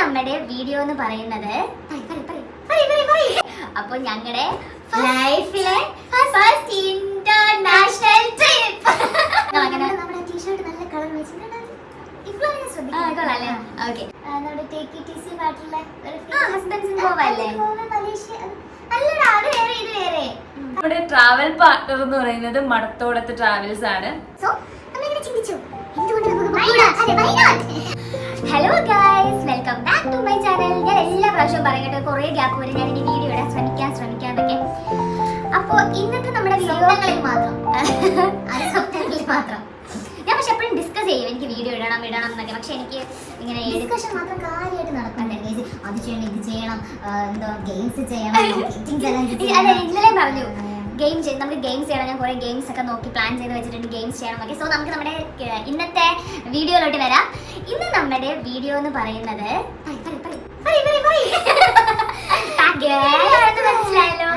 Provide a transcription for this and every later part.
നമ്മുടെ വീഡിയോ എന്ന് പറയുന്നത് അപ്പൊ ഞങ്ങളുടെ ലൈഫിലെ ഫസ്റ്റ് ഇന്റർനാഷണൽ ട്രിപ്പ്. അങ്ങനെ നമ്മുടെ ടീഷർട്ട് നല്ല കളർ വെച്ചിട്ടുണ്ട്. നമ്മുടെ ട്രാവൽ പാർട്ണർ എന്ന് പറയുന്നത് മടത്തോടത്ത് ട്രാവൽസ് ആണ്. Hello guys, welcome back to my channel. ഞാൻ എല്ലാ പ്രാവശ്യവും പറയട്ടെ, കുറെ ഗ്യാപ്പ് വരെ ഞാൻ ഇനി വീഡിയോ ഇടാൻ ശ്രമിക്കാതൊക്കെ. അപ്പോൾ ഇന്നത്തെ നമ്മുടെ സ്വപ്നങ്ങളിൽ മാത്രം ഞാൻ പക്ഷെ എപ്പോഴും ഡിസ്കസ് ചെയ്യും, എനിക്ക് വീഡിയോ ഇടണം എന്നൊക്കെ. പക്ഷെ എനിക്ക് ഇങ്ങനെ ഡിസ്കഷൻ മാത്രം കാര്യമായിട്ട് നടക്കണ്ടേ. അത് ചെയ്യണം, ഇത് ചെയ്യണം, എന്തോ ഗെയിംസ് ചെയ്യണം. അതെ, ഇന്നലെ പറഞ്ഞു നമുക്ക് ഗെയിംസ് ചെയ്യണം. ഞാൻ കുറെ ഗെയിംസ് ഒക്കെ നോക്കി പ്ലാൻ ചെയ്ത് വെച്ചിട്ടുണ്ട്, ഗെയിംസ് ചെയ്യണം. ഓക്കെ, സോ നമുക്ക് നമ്മുടെ ഇന്നത്തെ വീഡിയോയിലോട്ട് വരാം. ഇന്ന് നമ്മുടെ വീഡിയോ എന്ന് പറയുന്നത് മനസ്സിലായല്ലോ.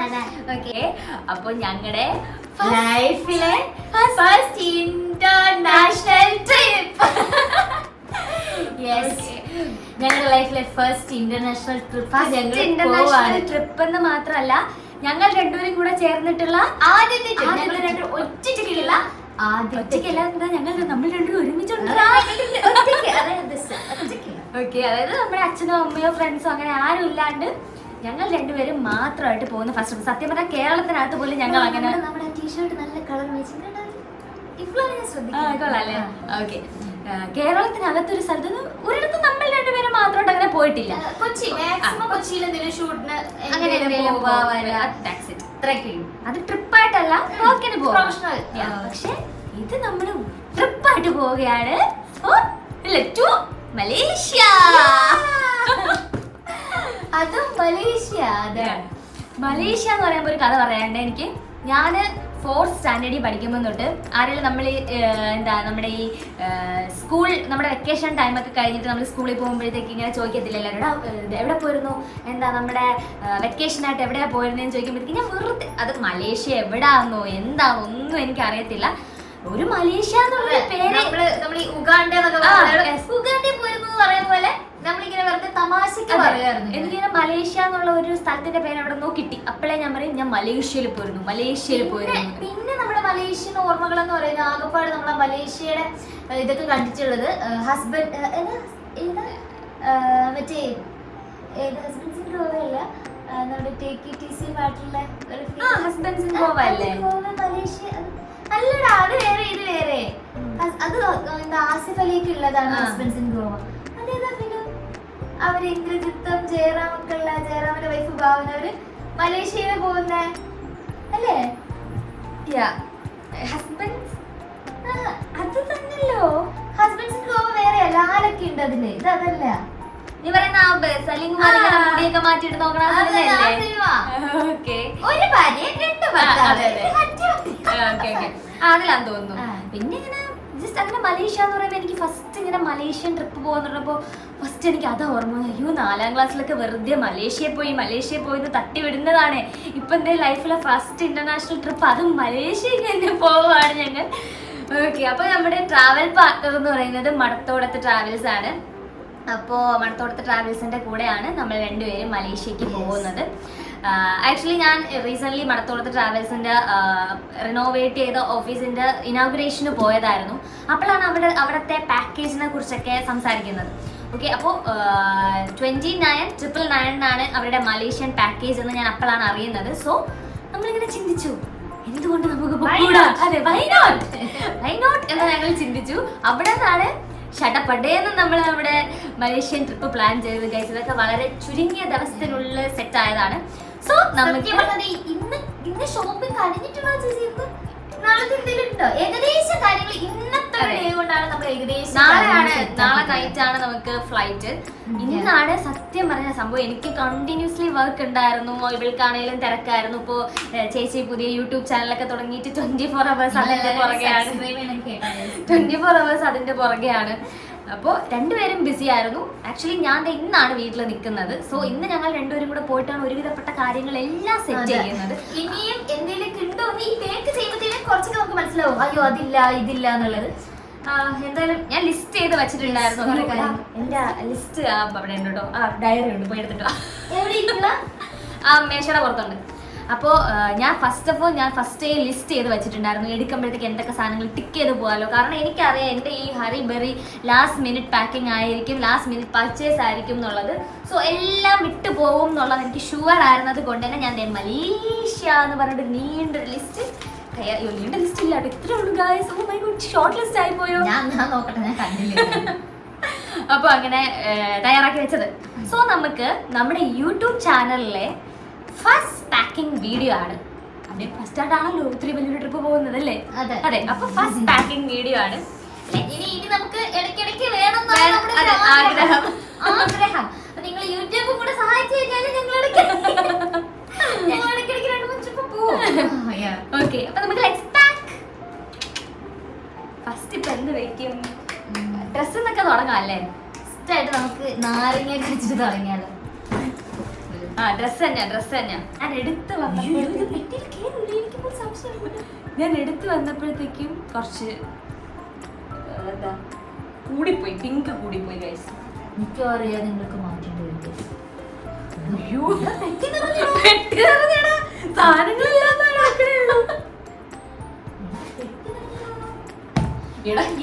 ഓക്കെ, അപ്പൊ ഞങ്ങളുടെ ലൈഫിലെ ഫസ്റ്റ് ഇന്റർനാഷണൽ ട്രിപ്പ്. ഞങ്ങളുടെ ലൈഫിലെ ഫസ്റ്റ് ഇന്റർനാഷണൽ ട്രിപ്പ് എന്ന് മാത്രമല്ല, ഞങ്ങൾ രണ്ടുപേരും കൂടെ ചേർന്നിട്ടുള്ള ആദ്യത്തെ ട്രിപ്പ്. ഞങ്ങൾ രണ്ടും ഒറ്റയ്ക്കല്ല, നമ്മൾ രണ്ടുപേരും ഒരുമിച്ചുണ്ട്. ഓക്കെ, അതായത് നമ്മുടെ അച്ഛനോ അമ്മയോ ഫ്രണ്ട്സോ അങ്ങനെ ആരും ഇല്ലാണ്ട് ഞങ്ങൾ രണ്ടുപേരും മാത്രമായിട്ട് പോകുന്ന ഫസ്റ്റ്. സത്യം പറഞ്ഞാൽ കേരളത്തിനകത്ത് പോലും ഞങ്ങൾ അങ്ങനെ നമ്മുടെ ടീഷർട്ട് നല്ല കളർ വെച്ചിട്ടുണ്ട്. കൊള്ളാല്ലേ? ഓക്കെ, കേരളത്തിനകത്തൊരു സ്ഥലത്ത് ഒരിടത്തും നമ്മൾ രണ്ടുപേരും മാത്രമായിട്ട് അങ്ങനെ പോയിട്ടില്ല. കൊച്ചിയിൽ എന്തെങ്കിലും ഷൂട്ടിന് അങ്ങനെ അത് ട്രിപ്പായിട്ടല്ല, വർക്കിന് പോകാം. പക്ഷെ ഇത് നമ്മൾ ട്രിപ്പായിട്ട് പോവുകയാണ് ടു മലേഷ്യ. അതും മലേഷ്യ. അതെ, മലേഷ്യ എന്ന് പറയുമ്പോൾ ഒരു കഥ പറയാണ്ട്. എനിക്ക് ഞാൻ 4th സ്റ്റാൻഡേർഡിൽ പഠിക്കുമ്പോൾ തൊട്ട് ആരെങ്കിലും നമ്മൾ നമ്മുടെ ഈ സ്കൂൾ, നമ്മുടെ വെക്കേഷൻ ടൈമൊക്കെ കഴിഞ്ഞിട്ട് നമ്മൾ സ്കൂളിൽ പോകുമ്പോഴത്തേക്ക് ഇങ്ങനെ ചോദിക്കത്തില്ല എല്ലാവരും, എവിടെ പോയിരുന്നു, നമ്മുടെ വെക്കേഷനായിട്ട് എവിടെയാ പോയിരുന്നതെന്ന് ചോദിക്കുമ്പോഴത്തേക്ക് ഞാൻ വെറുതെ അത് മലേഷ്യ എവിടാന്നോ എന്താണോ ഒന്നും എനിക്ക് അറിയത്തില്ല. ഒരു മലേഷ്യ എന്നുള്ള പേര് നമ്മൾ ഈ ഉഗാണ്ട പോയിരുന്നു പറയുന്ന പോലെ നമ്മളിങ്ങനെ വെറുതെ തമാശക്ക് പറയാറുണ്ട്. എനിക്കിങ്ങനെ മലേഷ്യ എന്നുള്ള ഒരു സ്ഥലത്തിന്റെ പേര് അവിടെ നിന്ന് കിട്ടി. അപ്പോഴേ ഞാൻ പറയും ഞാൻ മലേഷ്യയിൽ പോയിരുന്നു. പിന്നെ നമ്മുടെ മലേഷ്യൻ ഓർമ്മകൾ എന്ന് പറയുന്നത് ആകെപ്പാട് നമ്മളെ മലേഷ്യയുടെ ഇതൊക്കെ കണ്ടിട്ടുള്ളത് ഹസ്ബൻഡ് മറ്റേ ഹസ്ബൻഡ്സിൻ ഗോവയല്ല, നമ്മുടെ ടേക്ക് ഇറ്റ് ഈസി പാട്ടുള്ള ഹസ്ബൻഡ്സിൻ ഗോവ അല്ലേ? മലേഷ്യ അല്ലടാ, അത് വേറെ, ഇത് വേറെ. അത് ആസിഫ് അലിക്ക് ഉള്ളതാണ് ഹസ്ബൻഡ്സ് ഇൻ ഗോവ. അതേതാ ഫിലിം? അവര് ഇന്ദ്രജിത്തും ജയറാമൊക്കെയുള്ള, ജയറാമിന്റെ വൈഫ് ഭാവന, അവര് മലേഷ്യയില് പോകുന്ന അല്ലേ? ഹസ്ബൻഡ്സ് അത് തന്നെയല്ലോ. ഹസ്ബൻഡ്സ് ഇൻ ഗോവ വേറെ അല്ല, ആരൊക്കെ ഉണ്ട് അതില്? ഇത് അതല്ല നീ പറയുന്ന മുടിയൊക്കെ മാറ്റിട്ട് നോക്കണ ഒരു ഭാര്യ അതിലാന്ന് തോന്നുന്നു. പിന്നെ ഇങ്ങനെ ജസ്റ്റ് അങ്ങനെ മലേഷ്യ എന്ന് പറയുമ്പോൾ എനിക്ക് ഫസ്റ്റ് ഇങ്ങനെ മലേഷ്യൻ ട്രിപ്പ് പോകാന്ന് പറഞ്ഞപ്പോൾ ഫസ്റ്റ് എനിക്ക് അതാ ഓർമ്മ. അയ്യോ, 4ാം ക്ലാസ്സിലൊക്കെ വെറുതെ മലേഷ്യ പോയി എന്ന് തട്ടി വിടുന്നതാണ്. ഇപ്പൊ എന്റെ ലൈഫിലെ ഫസ്റ്റ് ഇന്റർനാഷണൽ ട്രിപ്പ്, അതും മലേഷ്യക്ക് തന്നെ പോവാണ് ഞങ്ങൾ. ഓക്കെ, അപ്പൊ നമ്മുടെ ട്രാവൽ പാർട്ണർ എന്ന് പറയുന്നത് മടത്തോടത്ത് ട്രാവൽസ് ആണ്. അപ്പോൾ മടത്തോടത്ത് ട്രാവൽസിന്റെ കൂടെയാണ് നമ്മൾ രണ്ടുപേരും മലേഷ്യക്ക് പോകുന്നത്. ആക്ച്വലി ഞാൻ റീസെൻ്റ്ലി മടത്തോടത്ത് ട്രാവൽസിൻ്റെ റിനോവേറ്റ് ചെയ്ത ഓഫീസിൻ്റെ ഇനോഗ്രേഷന് പോയതായിരുന്നു. അപ്പോഴാണ് അവിടുത്തെ പാക്കേജിനെ കുറിച്ചൊക്കെ സംസാരിക്കുന്നത്. ഓക്കെ, അപ്പോൾ 29,999 അവരുടെ മലേഷ്യൻ പാക്കേജ് എന്ന് ഞാൻ അപ്പോഴാണ് അറിയുന്നത്. സോ നമ്മളിങ്ങനെ ചിന്തിച്ചു, എന്തുകൊണ്ട് നമുക്ക് അതെ വൈ നോട്ട് എന്ന് ഞങ്ങൾ ചിന്തിച്ചു. അവിടെ നിന്നാണ് ഷട്ടപ്പടേന്ന് നമ്മൾ നമ്മുടെ മലേഷ്യൻ ട്രിപ്പ് പ്ലാൻ ചെയ്തത്. ഗൈസ്, ഇതൊക്കെ വളരെ ചുരുങ്ങിയ ദിവസത്തിനുള്ളിൽ സെറ്റ് ആയതാണ്. സോ നമുക്ക് ഇന്ന് ഷോപ്പിംഗ് കഴിഞ്ഞിട്ടുണ്ടോ ചേച്ചി? നാളത്തെ എന്തെങ്കിലും ഉണ്ടോ? ഏകദേശം കാര്യങ്ങൾ ഇന്നത്തെ ഡേ കൊണ്ടാണ് നമ്മൾ ഏകദേശം നാളെ നൈറ്റാണ് നമുക്ക് ഫ്ലൈറ്റ്. ഇന്നാണ് സത്യം പറഞ്ഞ സംഭവം. എനിക്ക് കണ്ടിന്യൂസ്ലി വർക്ക് ഉണ്ടായിരുന്നു, ഇവൾക്കാണെങ്കിലും തിരക്കായിരുന്നു. ഇപ്പോൾ ചേച്ചി പുതിയ യൂട്യൂബ് ചാനലൊക്കെ തുടങ്ങിയിട്ട് 24 hours അതിന്റെ പുറകെയാണ്. 24 hours അതിന്റെ പുറകെയാണ്. അപ്പോൾ രണ്ടുപേരും ബിസി ആയിരുന്നു. ആക്ച്വലി ഞാൻ ഇന്നാണ് വീട്ടിൽ നിൽക്കുന്നത്. സോ ഇന്ന് ഞങ്ങൾ രണ്ടുപേരും കൂടെ പോയിട്ടാണ് ഒരുവിധപ്പെട്ട കാര്യങ്ങളെല്ലാം സെറ്റ് ചെയ്യുന്നത്. ഇനിയും എന്തെങ്കിലും ഉണ്ടോ ഈ പേക്ക് ചെയ്യുമ്പോഴത്തേക്കും കുറച്ചൊക്കെ നമുക്ക് മനസ്സിലാവും, അയ്യോ അതില്ല ഇതില്ല എന്നുള്ളത്. എന്തായാലും ഞാൻ ലിസ്റ്റ് ചെയ്ത് വെച്ചിട്ടുണ്ടായിരുന്നു എന്റെ ലിസ്റ്റ് അവിടെ ഉണ്ട് കേട്ടോ. ഡയറി ഉണ്ട്, പോയി എടുത്തിട്ടോ. മേശയുടെ പുറത്തുണ്ട്. അപ്പോൾ ഞാൻ ഫസ്റ്റ് ലിസ്റ്റ് ചെയ്ത് വെച്ചിട്ടുണ്ടായിരുന്നു എടുക്കുമ്പോഴത്തേക്ക് എന്തൊക്കെ സാധനങ്ങൾ ടിക്ക് ചെയ്ത് പോകാമല്ലോ. കാരണം എനിക്കറിയാം എൻ്റെ ഈ hurry berry last minute packing ആയിരിക്കും, ലാസ്റ്റ് മിനിറ്റ് പർച്ചേസ് ആയിരിക്കും എന്നുള്ളത്. സോ എല്ലാം വിട്ടു പോകും എന്നുള്ളത് എനിക്ക് ഷുവർ ആയിരുന്നത് കൊണ്ട് തന്നെ ഞാൻ മലേഷ്യ എന്ന് പറഞ്ഞിട്ട് നീണ്ടൊരു ലിസ്റ്റ്, നീണ്ട ലിസ്റ്റ് ഇല്ല കേട്ടോ, ഇത്രേ ഉള്ളൂ guys. Oh my god, short list ആയി പോയോ? ഞാൻ നോക്കട്ടെ, ഞാൻ കണ്ടില്ല. അപ്പോൾ അങ്ങനെ തയ്യാറാക്കി വെച്ചത്. സോ നമുക്ക് നമ്മുടെ യൂട്യൂബ് ചാനലിലെ ഫസ്റ്റ് പാക്കിംഗ് വീഡിയോ ആണ്. അതെ, ഫസ്റ്റ് ആയിട്ടാണല്ലോ ഒത്തിരി വലിയൊരു ട്രിപ്പ് പോകുന്നത് അല്ലേ? അതെ, അപ്പൊ ഫസ്റ്റ് പാക്കിംഗ് വീഡിയോ ആണ്. ഇനി നമുക്ക് ഇടയ്ക്കിടയ്ക്ക് വേണം ആഗ്രഹം. നിങ്ങൾ യൂട്യൂബ് കൂടെ സഹായിച്ചു കഴിഞ്ഞാൽ ഞങ്ങൾ ഇടയ്ക്കിടയ്ക്ക് 2-3 ട്രിപ്പ് പോകും. ഓക്കെ, അപ്പൊ നമുക്ക് ലെറ്റ്സ് പാക്ക്. ഫസ്റ്റ് ഇപ്പൊ എന്ത് വെക്കും? ഡ്രസ് എന്നൊക്കെ തുടങ്ങാം അല്ലേ? ഫസ്റ്റ് ആയിട്ട് നമുക്ക് നാരങ്ങ വെച്ചിട്ട് തുടങ്ങിയാലോ? ഡ്രസ് തന്നെ. ഞാൻ എടുത്തു വന്നപ്പോഴത്തേക്കും കുറച്ച് എന്താ കൂടിപ്പോയി, പിങ്ക് കൂടിപ്പോയി ഗൈസ്. എനിക്കും അറിയാം നിങ്ങൾക്ക് മാറ്റേണ്ടി വരും.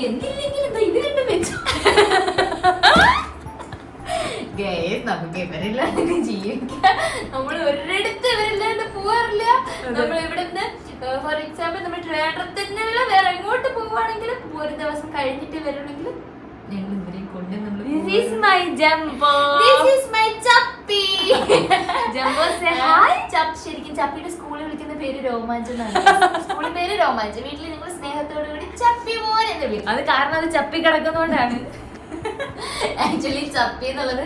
എന്തില്ലെങ്കിലും വെച്ചു. നമുക്ക് ഇവരില്ലാണ്ട് ജീവിക്കാം. നമ്മൾ ഒരിടത്ത് ഇവരില്ലാണ്ട് പോവാറില്ല. നമ്മൾ ഇവിടുന്ന് ഫോർ എക്സാമ്പിൾ നമ്മൾ ട്രേഡർ തന്നെയുള്ള വേറെ എങ്ങോട്ട് പോവാണെങ്കിലും ഒരു ദിവസം കഴിഞ്ഞിട്ട് വരണമെങ്കിലും ഞങ്ങൾ ഇവരെ കൊണ്ട് This is my Jumbo. This is my ചപ്പി. Jumbo say hi. ശരിക്കും ചപ്പിയുടെ സ്കൂളിൽ വിളിക്കുന്ന പേര് രോമാഞ്ചം എന്നാണ്. സ്കൂളിൽ പേര് രോമാഞ്ചം, വീട്ടിൽ നിങ്ങൾ സ്നേഹത്തോടു കൂടി ചപ്പി മോൻ എന്ന് വിളിക്കും. അത് കാരണം അത് ചപ്പി കിടക്കുന്നോണ്ടാണ്. ആക്ച്വലി ചപ്പി എന്നുള്ളത്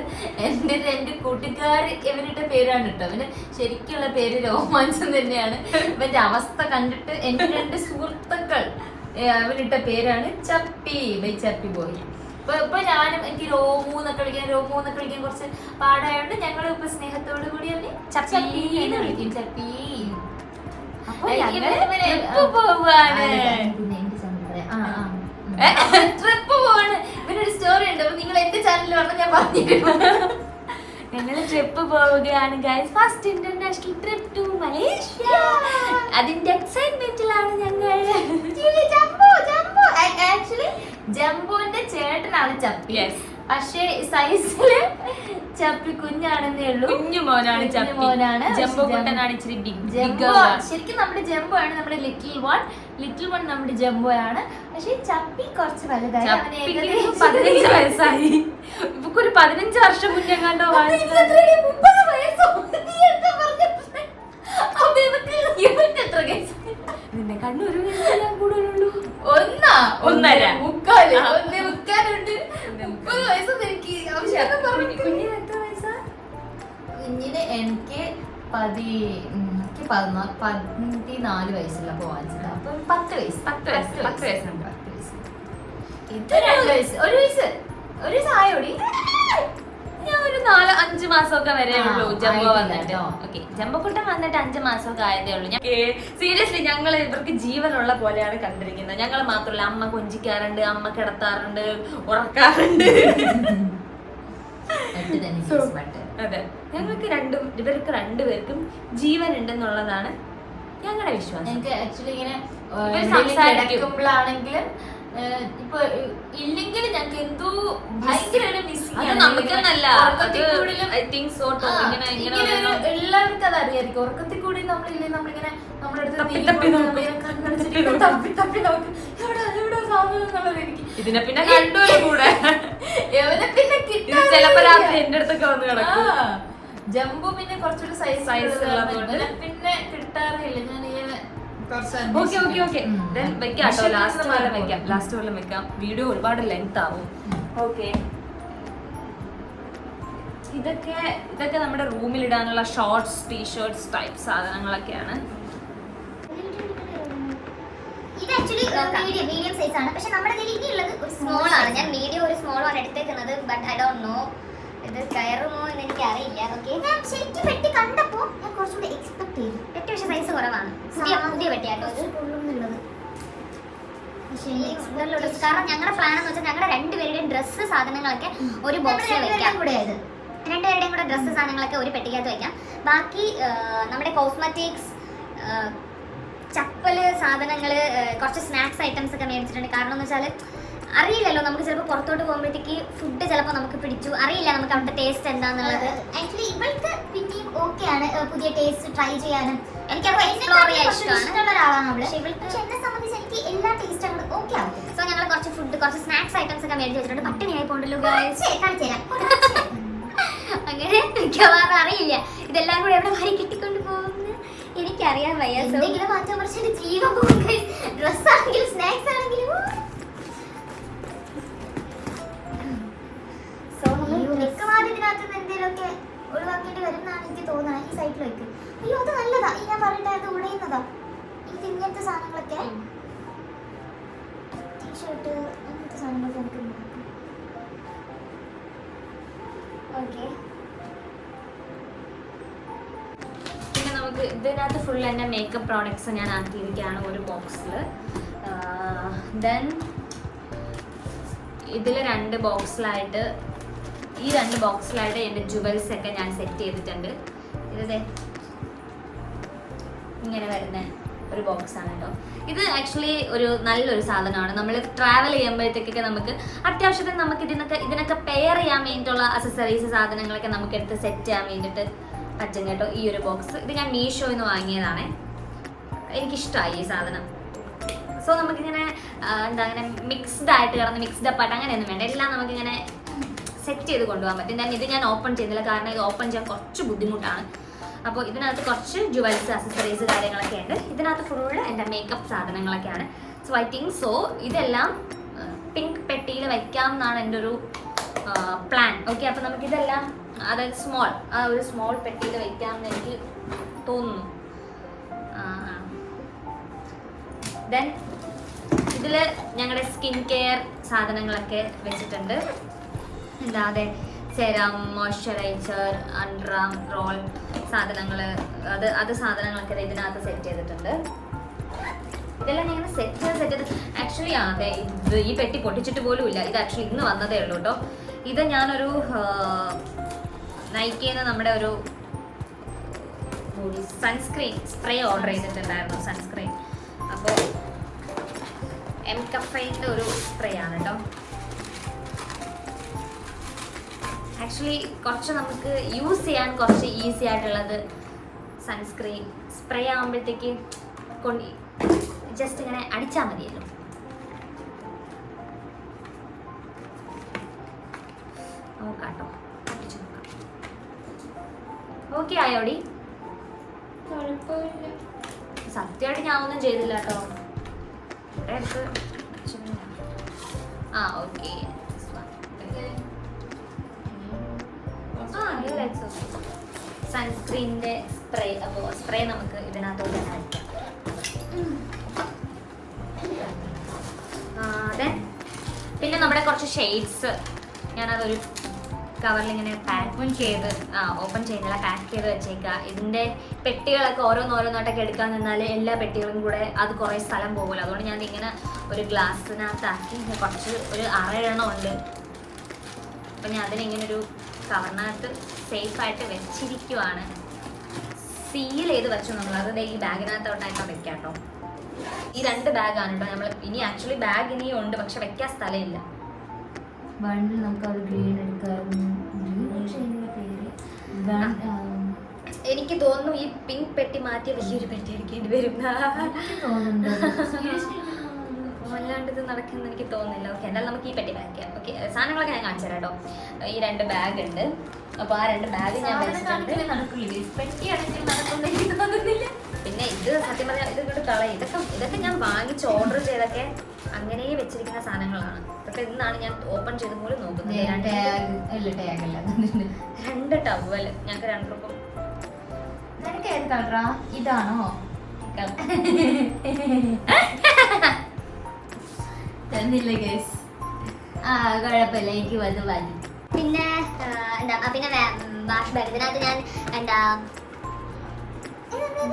എൻ്റെ കൂട്ടുകാർ ഇവരുടെ പേരാണ് കേട്ടോ. അവന് ശരിക്കുള്ള പേര് രോമാഞ്ചം തന്നെയാണ്. ഇവന്റെ അവസ്ഥ കണ്ടിട്ട് എൻ്റെ 2 സുഹൃത്തുക്കൾ അവനിട്ട പേരാണ് ചപ്പി ബൈ ചപ്പി ബോയ്. ഇപ്പൊ ഞാനും എനിക്ക് രോമു എന്നൊക്കെ വിളിക്കാൻ കുറച്ച് പാടായോണ്ട് ഞങ്ങൾ ഇപ്പൊ സ്നേഹത്തോടു കൂടി അവന് ചപ്പി എന്ന് വിളിക്കും. ചപ്പി. ട്രിപ്പ് പോവാണ്. ഇവനൊരു സ്റ്റോറി ഉണ്ട്, അപ്പൊ നിങ്ങൾ എന്റെ ചാനലിൽ പറഞ്ഞാൽ ഞാൻ പറഞ്ഞിട്ടുണ്ട്. ഞങ്ങൾ ട്രിപ്പ് പോവുകയാണ് guys. First international trip to Malaysia. അതിന്റെ എക്സൈറ്റ്മെന്റിലാണ് ഞങ്ങൾ. ആക്ച്വലി ജംബോന്റെ ചേട്ടനാണ് ചപ്പി, പക്ഷേ സൈസില് ചപ്പി കുഞ്ഞാണെന്നേ ഉള്ളൂ. കുഞ്ഞു മോനാണ് ചപ്പി. ജംബോ കുട്ടനാണ് ഇച്ചിരി ജംബോ. ശരിക്കും നമ്മുടെ ജംബോ ആണ് നമ്മുടെ ലിറ്റിൽ വൺ നമ്മുടെ ജംബോ ആണ്. പക്ഷെ ചപ്പി കുറച്ച് വലുതായി. 15 വയസ്സായി. ഇപ്പൊരു 15 വർഷം മുന്നേ കണ്ടോ നിന്നെ കണ്ണൂർ കൂടുതലുള്ളൂ. 1.5 മുക്കാലുണ്ട്. 30 വയസ്സൊന്നും എനിക്ക് കുഞ്ഞിന് എത്ര വയസ്സാ? കുഞ്ഞിന് എനിക്ക് 14 വയസ്സുള്ളപ്പോ വാങ്ങിച്ചത്. അപ്പൊ 10 വയസ്സുണ്ട്. ഇത് 2 വയസ്സ്, 1 വയസ്സ് ആയോടി. ഞാൻ ഒരു 4-5 മാസമൊക്കെ വരെ ഉള്ളൂ ജംബോ വന്നിട്ട്. ഓക്കെ, ജംബോ കുട്ടൻ വന്നിട്ട് 5 മാസമൊക്കെ ആയതേ ഉള്ളൂ. സീരിയസ്ലി ഞങ്ങൾ ഇവർക്ക് ജീവനുള്ള പോലെയാണ് കണ്ടിരിക്കുന്നത്. ഞങ്ങൾ മാത്രമല്ല, അമ്മ കൊഞ്ചിക്കാറുണ്ട്, അമ്മ കിടത്താറുണ്ട്, ഉറക്കാറുണ്ട്. അതെ, ഞങ്ങൾക്ക് ഇവർക്ക് 2 പേർക്കും ജീവൻ ഉണ്ടെന്നുള്ളതാണ് ഞങ്ങളുടെ വിശ്വാസം. എനിക്ക് ആക്ച്വലി ഇങ്ങനെ സംസാരിക്കുമ്പോഴാണെങ്കിലും ഇപ്പൊ ഇല്ലെങ്കിലും ഞങ്ങൾക്ക് എന്തോ ഭയങ്കര ഒരു മിസ്സിംഗ്. എല്ലാവർക്കും അത് അറിയായിരിക്കും. ഉറക്കത്തിൽ കൂടി നമ്മളില്ലേ, നമ്മളിങ്ങനെ നമ്മുടെ അടുത്ത് തപ്പി നോക്കും എവിടെ സാധനം എന്നുള്ളത്. എനിക്ക് ഇതിനെ പിന്നെ കണ്ടോലും കൂടെ എവനെ പിന്നെ കിട്ടാൻ ചിലപ്പോ രാത്രി എന്റെ അടുത്തൊക്കെ വന്ന് കിടക്കും. ജംബോ പിന്നെ കുറച്ചൊരു സൈസ് പിന്നെ കിട്ടാറില്ല. ഞാൻ ലാസ്റ്റ് വല്ലം വെക്കാം. വീഡിയോ ഒരുപാട് ലെങ്ത് ആവും. ഓക്കെ, ഇതൊക്കെ നമ്മുടെ റൂമിൽ ഇടാനുള്ള ഷോർട്സ്, ടീഷർട്സ് ടൈപ്പ് സാധനങ്ങളൊക്കെയാണ്. ഇത് ആക്ച്വലി മീഡിയം സൈസ് ആണ്. പക്ഷെ നമ്മുടെ കയ്യിൽ ഇനിയുള്ളത് ഒരു സ്മോൾ ആണ്. ഞാൻ മീഡിയം ഒരു സ്മോൾ ആണ് എടുത്തേക്കുന്നത്. ബട്ട് ഐ ഡോണ്ട് നോ ഇത് കയറുമോ എന്ന് എനിക്ക് അറിയില്ല. ഓക്കെ, ഞാൻ ശരിക്കും പെട്ടി കണ്ടപ്പോ ഞാൻ കുറച്ചുകൂടി എക്സ്പെക്ട് ചെയ്തു. പെട്ടി പക്ഷെ സൈസ് കുറവാണ്. പുതിയ പെട്ടിയാട്ടോ ഇത്. കാരണം ഞങ്ങളുടെ പ്ലാൻ എന്ന് വെച്ചാൽ ഞങ്ങളുടെ രണ്ടുപേരുടെയും ഡ്രസ്സ് സാധനങ്ങളൊക്കെ ഒരു ബോക്സിൽ വെക്കാം. രണ്ടുപേരുടെയും കൂടെ ഡ്രസ്സ് സാധനങ്ങളൊക്കെ ഒരു പെട്ടിക്കകത്ത് വെക്കാം. ബാക്കി നമ്മുടെ കോസ്മെറ്റിക്സ്, ചപ്പല് സാധനങ്ങള്, കുറച്ച് സ്നാക്സ് ഐറ്റംസ് ഒക്കെ മേടിച്ചിട്ടുണ്ട്. കാരണം എന്ന് വെച്ചാൽ അറിയില്ലല്ലോ, നമുക്ക് ചിലപ്പോൾ പുറത്തോട്ട് പോകുമ്പോഴത്തേക്ക് ഫുഡ് ചിലപ്പോൾ നമുക്ക് പിടിച്ചു അറിയില്ല നമുക്ക് അവിടുത്തെ ടേസ്റ്റ് എന്താന്നുള്ളത്. ആക്ച്വലി ഇവൾക്ക് പിന്നെയും ഓക്കെയാണ് പുതിയ ടേസ്റ്റ് ട്രൈ ചെയ്യാനും. എനിക്കത് എക്സ്പ്ലോർ ചെയ്യാൻ ഇഷ്ടമുള്ള ഒരാളാണ് അവള്. പക്ഷെ എന്നെ സംബന്ധിച്ച് എനിക്ക് എല്ലാ ടേസ്റ്റും അങ്ങോട്ട് ഓക്കെ ആവും. സോ ഞങ്ങൾ കുറച്ച് ഫുഡ്, കുറച്ച് സ്നാക്സ് ഐറ്റംസ് ഒക്കെ മേടിച്ച് വെച്ചിട്ടുണ്ട്. പട്ടിണിയായി പോകണ്ടല്ലോ, കാണിച്ചുതരാം. അങ്ങനെ മിക്കവാറും അറിയില്ല ഇതെല്ലാം കൂടെ എവിടെ വരി കെട്ടിക്കൊണ്ട് പോകുന്നു എനിക്കറിയാൻ വയ്യ. എന്തെങ്കിലും മാറ്റം കുറച്ച് ജീവൻ പോകും. ഡ്രസ് ആണെങ്കിലും സ്നാക്സ് ആണെങ്കിലും ഇതിനകത്ത് എന്തെങ്കിലുമൊക്കെ ഒഴിവാക്കേണ്ടി വരുന്നതാണ് എനിക്ക് തോന്നുന്നത്. ഈ സൈഡിൽ വെക്കും. അയ്യോ അത് നല്ലതാ, ഈ ഞാൻ പറഞ്ഞിട്ടായത് ഉടയുന്നതാ. ഇത് ഇങ്ങനത്തെ സാധനങ്ങളൊക്കെ, ടീഷർട്ട് അങ്ങനത്തെ സാധനങ്ങളൊക്കെ നമുക്ക് ഓക്കെ. പിന്നെ നമുക്ക് ഇതിനകത്ത് ഫുൾ എൻ്റെ മേക്കപ്പ് പ്രോഡക്ട്സ് ഞാൻ ആക്കിയിരിക്കുകയാണ് ഒരു ബോക്സിൽ. ദെൻ ഇതിൽ രണ്ട് ബോക്സിലായിട്ട് എൻ്റെ ജുവൽസ് ഒക്കെ ഞാൻ സെറ്റ് ചെയ്തിട്ടുണ്ട്. ഇത് ഇങ്ങനെ വരുന്ന ഒരു ബോക്സാണ് കേട്ടോ. ഇത് ആക്ച്വലി ഒരു നല്ലൊരു സാധനമാണ്. നമ്മൾ ട്രാവൽ ചെയ്യുമ്പോഴത്തേക്കൊക്കെ നമുക്ക് അത്യാവശ്യത്തിന് നമുക്ക് ഇതിനൊക്കെ പെയർ ചെയ്യാൻ വേണ്ടിയിട്ടുള്ള അക്സസറീസ് സാധനങ്ങളൊക്കെ നമുക്ക് എടുത്ത് സെറ്റ് ചെയ്യാൻ വേണ്ടിയിട്ട് പറ്റും കേട്ടോ. ഈ ഒരു ബോക്സ് ഇത് ഞാൻ മീഷോയിൽ നിന്ന് വാങ്ങിയതാണ്. എനിക്കിഷ്ടമായി ഈ സാധനം. സോ നമുക്കിങ്ങനെ അങ്ങനെ മിക്സ്ഡ് ആയിട്ട് കിടന്ന് മിക്സ്ഡ് അപ്പ് ആയിട്ട് അങ്ങനെയൊന്നും വേണ്ട, എല്ലാം നമുക്കിങ്ങനെ സെറ്റ് ചെയ്ത് കൊണ്ടുപോകാൻ പറ്റും. ഇത് ഞാൻ ഓപ്പൺ ചെയ്യുന്നില്ല, കാരണം ഇത് ഓപ്പൺ ചെയ്യാൻ കുറച്ച് ബുദ്ധിമുട്ടാണ്. അപ്പോൾ ഇതിനകത്ത് കുറച്ച് ജുവൽസ്, അക്സസറീസ് കാര്യങ്ങളൊക്കെ ഉണ്ട്. ഇതിനകത്ത് ഫുള്ള് എൻ്റെ മേക്കപ്പ് സാധനങ്ങളൊക്കെയാണ്. സോ ഐ തിങ്ക് സോ ഇതെല്ലാം പിങ്ക് പെട്ടിയിൽ വയ്ക്കാം എന്നാണ് എൻ്റെ ഒരു പ്ലാൻ. ഓക്കെ, അപ്പോൾ നമുക്കിതെല്ലാം അതായത് ഒരു സ്മോൾ പെട്ടിയിൽ വയ്ക്കാമെന്ന് എനിക്ക് തോന്നുന്നു. ദെൻ ഇതിൽ ഞങ്ങളുടെ സ്കിൻ കെയർ സാധനങ്ങളൊക്കെ വെച്ചിട്ടുണ്ട്. അതെ സെറം, മോയ്സ്ചറൈസർ, അണ്ടർ റോൾ സാധനങ്ങൾ, അത് സാധനങ്ങളൊക്കെ ഇതിനകത്ത് സെറ്റ് ചെയ്തിട്ടുണ്ട്. ഇതെല്ലാം ഞങ്ങൾ സെറ്റ് ചെയ്ത് ആക്ച്വലി അതെ ഇത് ഈ പെട്ടി പൊട്ടിച്ചിട്ട് പോലും ഇല്ല. ഇത് ആക്ച്വലി ഇന്ന് വന്നതേ ഉള്ളൂ കേട്ടോ. ഇത് ഞാനൊരു നൈക്കിന്ന് നമ്മുടെ ഒരു സൺസ്ക്രീൻ സ്പ്രേ ഓർഡർ ചെയ്തിട്ടുണ്ടായിരുന്നു. സൺസ്ക്രീൻ അപ്പോൾ എം കഫൈൻ്റെ ഒരു സ്പ്രേ ആണ് കേട്ടോ. ആക്ച്വലി കുറച്ച് നമുക്ക് യൂസ് ചെയ്യാൻ കുറച്ച് ഈസി ആയിട്ടുള്ളത് സൺസ്ക്രീൻ സ്പ്രേ ആകുമ്പോഴത്തേക്ക് ജസ്റ്റ് ഇങ്ങനെ അടിച്ചാൽ മതിയല്ലോ. നോക്കാട്ടോ, അടിച്ചു നോക്കാം. ഓക്കെ ആയോടി? സത്യമായിട്ട് ഞാൻ ഒന്നും ചെയ്തില്ല കേട്ടോ. ഓക്കെ സൺസ്ക്രീനിന്റെ സ്പ്രേ. അപ്പോൾ സ്പ്രേ നമുക്ക് ഇതിനകത്തോട്ട് അടിക്കാം. അതെ, പിന്നെ നമ്മുടെ കുറച്ച് ഷെയ്ഡ്സ് ഞാനതൊരു കവറിൽ ഇങ്ങനെ ഓപ്പൺ ചെയ്യുന്നില്ല, പാക്ക് ചെയ്ത് വെച്ചേക്കുക. ഇതിൻ്റെ പെട്ടികളൊക്കെ ഓരോന്നോരോന്നോട്ടൊക്കെ എടുക്കാൻ നിന്നാൽ എല്ലാ പെട്ടികളും കൂടെ അത് കുറേ സ്ഥലം പോകുമല്ലോ. അതുകൊണ്ട് ഞാൻ ഇങ്ങനെ ഒരു ഗ്ലാസ്സിനകത്താക്കി കുറച്ച് ഒരു 6 എണ്ണം ഉണ്ട്. അപ്പം ഞാൻ അതിനിങ്ങനൊരു കവറിനകത്ത് സേഫായിട്ട് വെച്ചിരിക്കുവാണ്. സീൽ ചെയ്ത് വെച്ചു നമ്മൾ. അത് ഈ ബാഗിനകത്തോട്ടായിട്ട് വെക്കാം കേട്ടോ. ഈ 2 ബാഗാണ് കേട്ടോ. നമ്മൾ ഇനി ആക്ച്വലി ബാഗ് ഇനിയും ഉണ്ട്, പക്ഷെ വെക്കാൻ സ്ഥലമില്ല. ബണ്ടിൽ നമുക്ക് അത് ഗ്രീൻ എടുക്കാം. എനിക്ക് തോന്നുന്നു ഈ പിങ്ക് പെട്ടി മാറ്റി വലിയൊരു പെട്ടി എടുക്കേണ്ടി വരും. അല്ലാണ്ട് ഇത് നടക്കുമെന്ന് എനിക്ക് തോന്നുന്നില്ല. ഓക്കെ, എന്തായാലും നമുക്ക് ഈ പെട്ടി പാക്ക് ചെയ്യാം. ഓക്കെ, സാധനങ്ങളൊക്കെ ഞാൻ കാണിച്ചു തരാം കേട്ടോ. ഈ 2 ബാഗ് ഉണ്ട്. അപ്പോൾ ആ 2 ബാഗ് ഞാൻ വെച്ചിട്ടുണ്ട്. പിന്നെ ഇത് സത്യം പറഞ്ഞാൽ ഇത് ഇങ്ങോട്ട് കളയും. ഇതൊക്കെ ഞാൻ വാങ്ങിച്ച് ഓർഡർ ചെയ്തൊക്കെ അങ്ങനെ വെച്ചിരിക്കുന്ന സാധനങ്ങളാണ്. ഇതൊക്കെ ഇന്നാണ് ഞാൻ ഓപ്പൺ ചെയ്ത് പോലും നോക്കുന്നത്. 2 ടവൽ ഞങ്ങൾക്ക് 2 രൂപ. നിനക്ക് ഏത് കളറാ? ഇതാണോ? തന്നില്ല ഗൈസ്. കുഴപ്പമില്ല, എനിക്ക് വന്ന് മതി. പിന്നെ വാഷ് ബാഗ്. ഇതിനകത്ത് ഞാൻ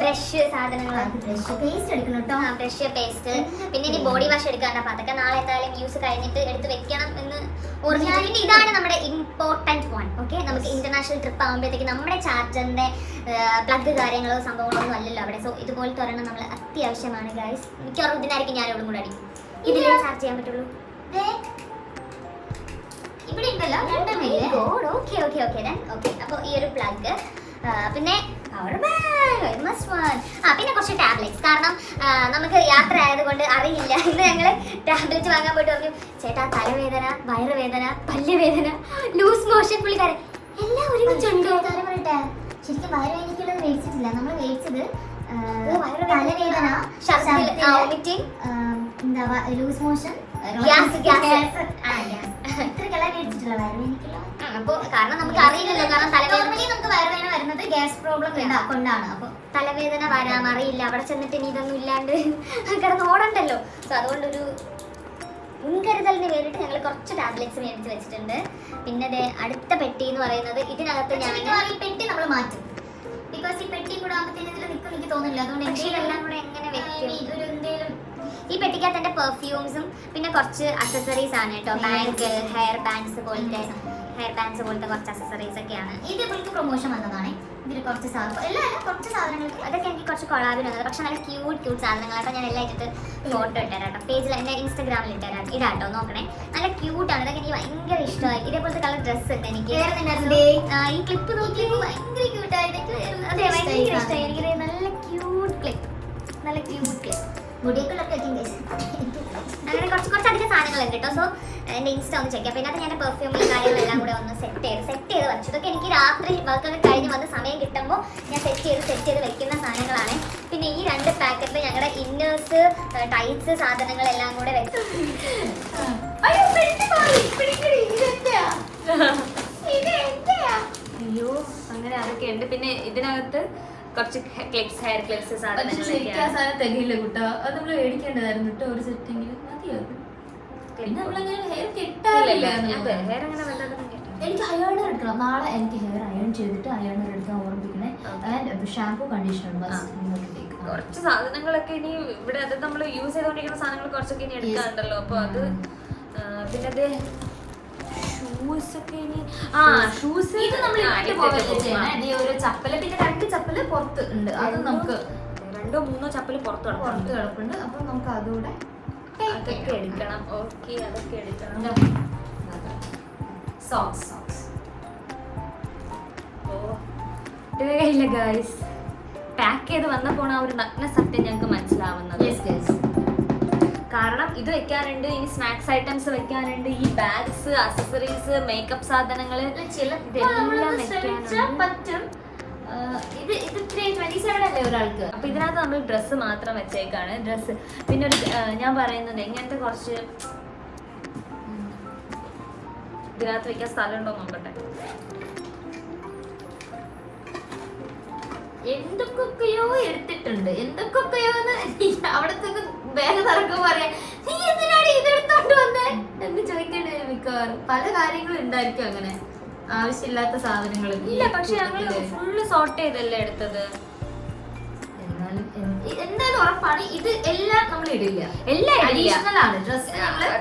ബ്രഷ് സാധനങ്ങൾ, ബ്രഷ് പേസ്റ്റ് എടുക്കണം കേട്ടോ. ബ്രഷ് പേസ്റ്റ്, പിന്നെ ഇനി ബോഡി വാഷ് എടുക്കാണ്ട്. അപ്പൊ അതൊക്കെ നാളെ എന്തായാലും യൂസ് കഴിഞ്ഞിട്ട് എടുത്ത് വെക്കണം എന്ന് ഓർമ്മിച്ചിട്ട് ഇതാണ് നമ്മുടെ ഇമ്പോർട്ടന്റ് വൺ. ഓക്കെ, നമുക്ക് ഇന്റർനാഷണൽ ട്രിപ്പ് ആകുമ്പോഴത്തേക്ക് നമ്മുടെ ചാർജറിന്റെ പ്ലഗ് കാര്യങ്ങളോ സംഭവങ്ങളോ ഒന്നും അല്ലല്ലോ അവിടെ. സോ ഇതുപോലത്തെ ഒരെണ്ണം നമ്മൾ അത്യാവശ്യമാണ് ഗൈസ്. മിക്കവാറും ഇതിനായിരിക്കും ഞാൻ ഇവിടെ കൂടെ അടി ഇതിലേ ചാർജ് ചെയ്യാൻ പറ്റുള്ളൂ. ഇവിടെ ഉണ്ടല്ലോ ഓക്കെ ഓക്കെ ഓക്കെ ഓക്കെ. അപ്പോൾ ഈ ഒരു പ്ലഗ്, പിന്നെ പിന്നെ കുറച്ച് ടാബ്ലറ്റ്സ്. കാരണം നമുക്ക് യാത്ര ആയതുകൊണ്ട് അറിയില്ല. ഇന്ന് ഞങ്ങൾ ടാബ്ലറ്റ് വാങ്ങാൻ പോയിട്ട് പറഞ്ഞു, ചേട്ടാ തലവേദന, വയറുവേദന, പല്ലുവേദന, ലൂസ് മോഷൻ, പുള്ളിക്കാരൻ എല്ലാം ഒരുമിച്ചുണ്ട്. കാര്യം പറയട്ടെ, ശരിക്കും വയറുവേദനയ്ക്കുള്ളത് മേടിച്ചിട്ടില്ല. നമ്മൾ മേടിച്ചത് തലവേദന, വോമിറ്റിംഗ്, എന്താ ലൂസ് മോഷൻ, അപ്പൊ കാരണം നമുക്ക് അറിയില്ലല്ലോ. കാരണം തലവേദന നമുക്ക് വയറുവേദന വരുന്നത് ഗ്യാസ് പ്രോബ്ലം കൊണ്ടാണ്. അപ്പൊ തലവേദന വരാം, അറിയില്ല. അവിടെ ചെന്നിട്ട് ഇനി ഇതൊന്നും ഇല്ലാണ്ട് കിടന്ന് ഓടണ്ടല്ലോ. സോ അതുകൊണ്ടൊരു മുൻകരുതലിന് വേണ്ടിയിട്ട് ഞങ്ങൾ കുറച്ച് ടാബ്ലറ്റ്സ് മേടിച്ച് വെച്ചിട്ടുണ്ട്. പിന്നെ അടുത്ത പെട്ടി എന്ന് പറയുന്നത് ഇതിനകത്ത് ഞാൻ ഈ പെട്ടി നമ്മൾ മാറ്റും. ബിക്കോസ് ഈ പെട്ടി കൂടെ ആകുമ്പോഴത്തേനും ഇതിൽ നിൽക്കും എനിക്ക് തോന്നില്ല. അതുകൊണ്ട് എല്ലാം കൂടെ എങ്ങനെ വെക്കും ഒരു എന്തെങ്കിലും. ഈ പെട്ടിക്കകത്ത് എൻ്റെ പെർഫ്യൂംസും പിന്നെ കുറച്ച് അക്സസറീസ് ആണ് കേട്ടോ. ബാങ്ക്, ഹെയർ ബാൻഡ്സ് പോലത്തെ കുറച്ച് അക്സസറീസ് ഒക്കെയാണ്. ഇത് ഇവർക്ക് പ്രൊമോഷൻ വന്നതാണ്. ഇതിൽ കുറച്ച് കുറച്ച് സാധനങ്ങൾക്ക് അതൊക്കെ എനിക്ക് കുറച്ച് കൊളാബിന് വന്നത്. പക്ഷെ നല്ല ക്യൂട്ട് സാധനങ്ങളാട്ടോ. ഞാൻ എല്ലാം ഇട്ടിട്ട് ഫോട്ടോ ഇട്ടുതരാം കേട്ടോ. പേജിൽ എൻ്റെ ഇൻസ്റ്റാഗ്രാമിൽ ഇടാട്ടോ, നോക്കണേ. നല്ല ക്യൂട്ടാണ്. ഇതൊക്കെ എനിക്ക് ഭയങ്കര ഇഷ്ടമായി. ഇതേപോലത്തെ കളർ ഡ്രസ്സ് ഉണ്ട് എനിക്ക്. ഈ ക്ലിപ്പ് നോക്കി ഭയങ്കര ക്യൂട്ടായിട്ട് അതെ ഭയങ്കര ഇഷ്ടമായി എനിക്ക്. നല്ല ക്യൂട്ട് ക്ലിപ്പ്, നല്ല ക്യൂട്ട് ക്ലിപ്പ്. അങ്ങനെ കുറച്ച് അധികം സാധനങ്ങളുണ്ട് കേട്ടോ. സോ എൻ്റെ ഇൻസ്റ്റ ഒന്ന് ചെക്ക് ചെയ്യാം. പിന്നെ അത് ഞാൻ പെർഫ്യൂമും കാര്യങ്ങളെല്ലാം കൂടെ ഒന്ന് സെറ്റ് ചെയ്ത് വെച്ചു. ഇതൊക്കെ എനിക്ക് രാത്രി വർക്കൊക്കെ കഴിഞ്ഞ് വന്ന് സമയം കിട്ടുമ്പോൾ ഞാൻ സെറ്റ് ചെയ്ത് വെക്കുന്ന സാധനങ്ങളാണ്. പിന്നെ ഈ 2 പാക്കറ്റിൽ ഞങ്ങളുടെ ഇന്നേഴ്സ്, ടൈറ്റ്സ് സാധനങ്ങളെല്ലാം കൂടെ വെച്ചു. അയ്യോ, അങ്ങനെ അതൊക്കെ ഉണ്ട്. പിന്നെ ഇതിനകത്ത് കുറച്ച് ക്ലിപ്സ്, ഹെയർ ക്ലിപ്സ് തികയില്ല കൂട്ടാ. അത് നമ്മള് മേടിക്കേണ്ടതായിരുന്നു കേട്ടോ, ഒരു സെറ്റെങ്കിലും മതിയാകും. പിന്നെ നമ്മളങ്ങനെ ഹെയർ കെട്ടാറില്ല. എനിക്ക് അയണർ എടുക്കണം. നാളെ എനിക്ക് ഹെയർ അയൺ ചെയ്തിട്ട് അയണർ എടുക്കാൻ ഓർമ്മിപ്പിക്കണേ. ഷാംപൂ, കണ്ടീഷണർ, കുറച്ച് സാധനങ്ങളൊക്കെ ഇനി ഇവിടെ അത് നമ്മൾ യൂസ് ചെയ്തുകൊണ്ടിരിക്കുന്ന സാധനങ്ങൾ കുറച്ചൊക്കെ ഇനി എടുക്കാറുണ്ടല്ലോ. അപ്പൊ അത് പിന്നെ അത് ഷൂസ് ഒക്കെ ഇനി ഷൂസ് ഇത് നമ്മൾ ഒരു ചപ്പല്, പിന്നെ 2 ചപ്പല് പുറത്ത് ഉണ്ട്. അത് നമുക്ക് 2-3 ചപ്പല് പുറത്ത് കിടപ്പുണ്ട്. അപ്പൊ നമുക്ക് അതുകൂടെ അതൊക്കെ എടുക്കണം. ഓക്കെ, അതൊക്കെ എടുക്കണം. സോക്സ് ഇല്ല ഗൈസ്. പാക്ക് ചെയ്ത് വന്നപ്പോൾ ആ ഒരു നഗ്ന സത്യം ഞങ്ങൾക്ക് മനസ്സിലാവുന്നത്. കാരണം ഇത് വെക്കാനുണ്ട്, ഇനി സ്നാക്സ് ഐറ്റംസ് വെക്കാനുണ്ട്, ഈ ബാഗ്സ്, അക്സസറീസ്, മേക്കപ്പ് സാധനങ്ങൾ ഇതെല്ലാം പറ്റും. ഇത് 27 അല്ലേ ഒരാൾക്ക്. അപ്പൊ ഇതിനകത്ത് നമ്മൾ ഡ്രസ്സ് മാത്രം വെച്ചേക്കാണ്. ഡ്രസ്സ് പിന്നെ ഒരു ഞാൻ പറയുന്നത് ഇങ്ങനത്തെ കുറച്ച് ഇതിനകത്ത് വെക്കാൻ സ്ഥലം ഉണ്ടോ നോക്കട്ടെ. എന്തൊക്കെയോ എടുത്തിട്ടുണ്ട്, എന്തൊക്കെയോന്ന് അവിടെ ബാഗ് തുറക്കുമ്പോ പറയാ, നീ എന്തിനാണ് ഇതെടുത്തോണ്ട് വന്നേ എന്ന് ചോദിക്കേണ്ടി വരും മിക്കവാറും. പല കാര്യങ്ങളും ഉണ്ടായിരിക്കും അങ്ങനെ ആവശ്യമില്ലാത്ത സാധനങ്ങൾ. ഇല്ല, പക്ഷെ ഞങ്ങൾ ഫുള്ള് സോർട്ട് ചെയ്തല്ലേ എടുത്തത്. എന്തായാലും ഉറപ്പാണ് ഇത് എല്ലാം നമ്മൾ ഇടില്ല. എല്ലാം അഡീഷണൽ ആണ്.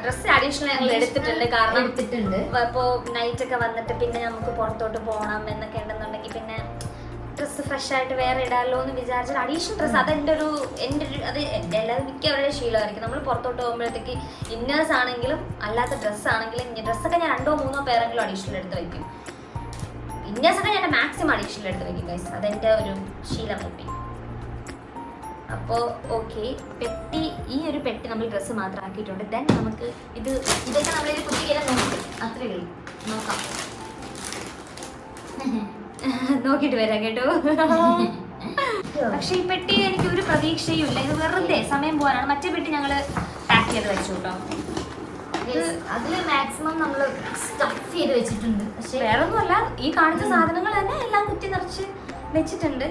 ഡ്രസ് അഡീഷണൽ ഞങ്ങൾ എടുത്തിട്ടുണ്ട്. കാരണം എടുത്തിട്ടുണ്ട് ഇപ്പോ നൈറ്റ് ഒക്കെ വന്നിട്ട് പിന്നെ നമുക്ക് പുറത്തോട്ട് പോകണം എന്നൊക്കെ ഉണ്ടെന്നുണ്ടെങ്കിൽ പിന്നെ ഡ്രസ്സ് ഫ്രഷ് ആയിട്ട് വേറെ ഇടാമല്ലോ എന്ന് വിചാരിച്ചിട്ട് അഡീഷണൽ ഡ്രസ്സ് അത് എൻ്റെ ഒരു അത് എല്ലാവരും മിക്കവരുടെ ശീലമായിരിക്കും. നമ്മൾ പുറത്തോട്ട് പോകുമ്പോഴത്തേക്ക് ഇന്നേഴ്സ് ആണെങ്കിലും അല്ലാത്ത ഡ്രസ്സ് ആണെങ്കിലും ഡ്രസ്സൊക്കെ ഞാൻ 2-3 പേരെങ്കിലും അഡീഷണൽ എടുത്ത് വയ്ക്കും. ഇന്നേഴ്സൊക്കെ ഞാൻ മാക്സിമം അഡീഷണൽ എടുത്ത് വയ്ക്കും ഗൈസ്. അതെൻ്റെ ഒരു ശീലം കുട്ടി. അപ്പോൾ ഓക്കെ, പെട്ടി, ഈ ഒരു പെട്ടി നമ്മൾ ഡ്രസ്സ് മാത്രം ആക്കിയിട്ടുണ്ട്. ദെൻ നമുക്ക് ഇതൊക്കെ നമ്മളിത് കുട്ടികളെ നോക്കും. അത്രേ നോക്കാം, നോക്കിട്ട് വരാം കേട്ടോ. പക്ഷെ ഈ പെട്ടി എനിക്ക് ഒരു പ്രതീക്ഷയും ഇല്ല. ഇത് വെറുതെ സമയം പോകാനാണ്. മറ്റേ പെട്ടി ഞങ്ങൾ പാക്ക് ചെയ്ത് വെച്ചു കേട്ടോ. അതിൽ മാക്സിമം നമ്മൾ സ്റ്റഫ് ചെയ്ത് വെച്ചിട്ടുണ്ട്. പക്ഷെ വേറെ ഒന്നുമല്ല, ഈ കാണിച്ച സാധനങ്ങൾ തന്നെ എല്ലാം കുത്തി നിറച്ച് വെച്ചിട്ടുണ്ട്.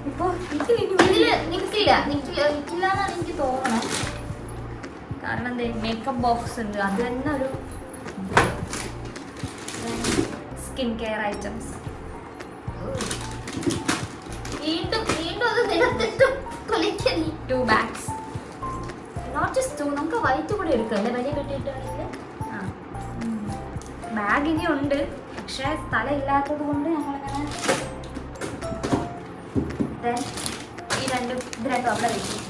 ഇപ്പോ ഇതില് നിൽക്കില്ലാന്നാണ് എനിക്ക് തോന്നണം. കാരണം എന്താ, മേക്കപ്പ് ബോക്സ് ഉണ്ട്, അത് തന്നെ ഒരു സ്കിൻ കെയർ ഐറ്റംസ്. വീണ്ടും അത് നിലത്തിട്ടും കളിക്കല്ലേ. 2 bags. നോട്ട് ജസ്റ്റ് 2, നമുക്ക് വൈറ്റ് കൂടെ എടുക്കാം അല്ലേ വലിയ കെട്ടിയിട്ടാണെങ്കിൽ. ബാഗ് ഇനി ഉണ്ട്, പക്ഷേ സ്ഥലം ഇല്ലാത്തത് കൊണ്ട് ഞങ്ങളിങ്ങനെ ഈ ഇത് രണ്ടും അവിടെ വെക്കും.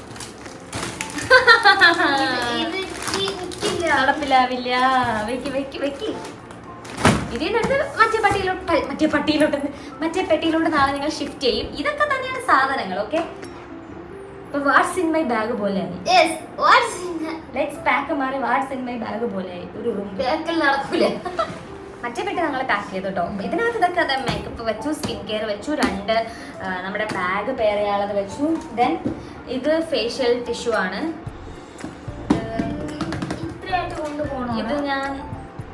നടപ്പിലാവില്ല. വെക്കി ഇതിനടുത്ത് മറ്റേ പെട്ടിയിലോട്ട് നാളെ നിങ്ങൾ ഷിഫ്റ്റ് ചെയ്യും. ഇതൊക്കെ തന്നെയാണ് സാധനങ്ങൾ. ഓക്കെ, ഇപ്പൊ വാട്ട്സ് ഇൻ മൈ ബാഗ് പോലെയായി. ലെറ്റ്സ് പാക്ക് മാറി വാട്ട്സ് ഇൻ മൈ ബാഗ് പോലെയായി. ഒരു റൂം ബാക്കിൽ നടക്കൂല. മറ്റേ പെട്ടി ഞങ്ങൾ പാക്ക് ചെയ്തു കേട്ടോ. ഇതിനകത്ത് ഇതൊക്കെ അതെ മേക്കപ്പ് വെച്ചു, സ്കിൻ കെയർ വെച്ചു, 2 നമ്മുടെ ബാഗ് പെയർ ചെയ്യാനുള്ളത് വെച്ചു. ദെൻ ഇത് ഫേഷ്യൽ ടിഷ്യൂ ആണ്. ഇത്രയായിട്ട് കൊണ്ടുപോകണം. ഇത് ഞാൻ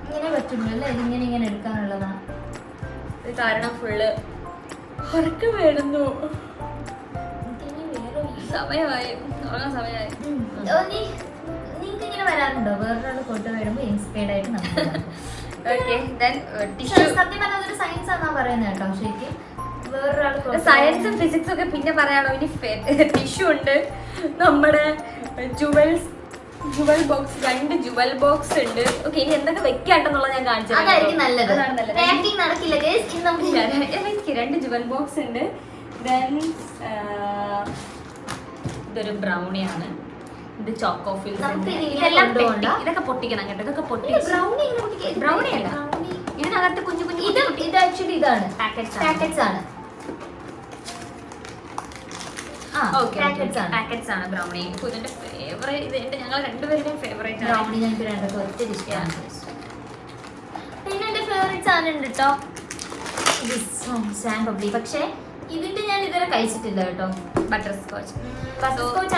ഇങ്ങനെ പറ്റുള്ളൂ, ഇങ്ങനെ എടുക്കാനുള്ളതാണ്. ഇത് കാരണം ഫുള്ള് ഉറക്കം വേണമെന്നു. സമയമായി, ഉറങ്ങാൻ സമയമായി. നിങ്ങൾക്ക് ഇങ്ങനെ വരാറുണ്ടോ? വേറൊരാൾ കൊണ്ടു വരുമ്പോ ഇൻസ്പയർഡ് ആയിട്ട് നമുക്ക് സത്യം പറഞ്ഞാൽ അതൊരു സയൻസ് ആണെന്നാ പറയുന്നത് കേട്ടോ. ശരിക്കും വേറൊരാൾ സയൻസും ഫിസിക്സും ഒക്കെ പിന്നെ പറയാണോ. ഇനി ടിഷ്യൂ ഉണ്ട്, നമ്മുടെ ജുവൽ ബോക്സ്, 2 ജുവൽ ബോക്സ് ഉണ്ട്. ഓക്കെ, ഇനി എന്തൊക്കെ വെക്കാണ്ടെന്നുള്ള ഞാൻ കാണിച്ചു. അതായിരിക്കും നല്ലത്. അതാണ് നല്ലത്. പാക്കിംഗ് നടക്കില്ല ഗയ്സ്. ഇന്ന് നമുക്ക് എനിക്ക് 2 ജുവൽ ബോക്സ് ഉണ്ട്. ദെൻ ഇതൊരു ബ്രൗണിയാണ്. ഇത് ചോക്കോഫിൽ. ഇതൊക്കെ പൊട്ടിക്കണം കേട്ടോ. ഇതൊക്കെ ബ്രൗണി അല്ല, ഇതിനകത്ത് കുഞ്ഞു കുഞ്ഞു ഇത് ആക്ച്വലി ഇതാണ് പാക്കറ്റ്സ് ആണ്. പാക്കറ്റ്സ് ആണ് ബ്രൗണി. ഇതിന്റെ ഫേവറേറ്റ്, ഇത് ഞങ്ങൾ രണ്ടുപേരുടെയും ഫേവറേറ്റ് ബ്രൗണി. ഞങ്ങൾക്ക് രണ്ടൊക്കെ ഒത്തിരി ഇഷ്ടമാണ്. പിന്നെ എന്റെ ഫേവറേറ്റ് സാധനം ഉണ്ട് കേട്ടോ, സാൻ പബ്ലി. പക്ഷേ ഇതിന്റെ ഞാൻ ഇതുവരെ കഴിച്ചിട്ടില്ല കേട്ടോ. ബട്ടർ സ്കോച്ച്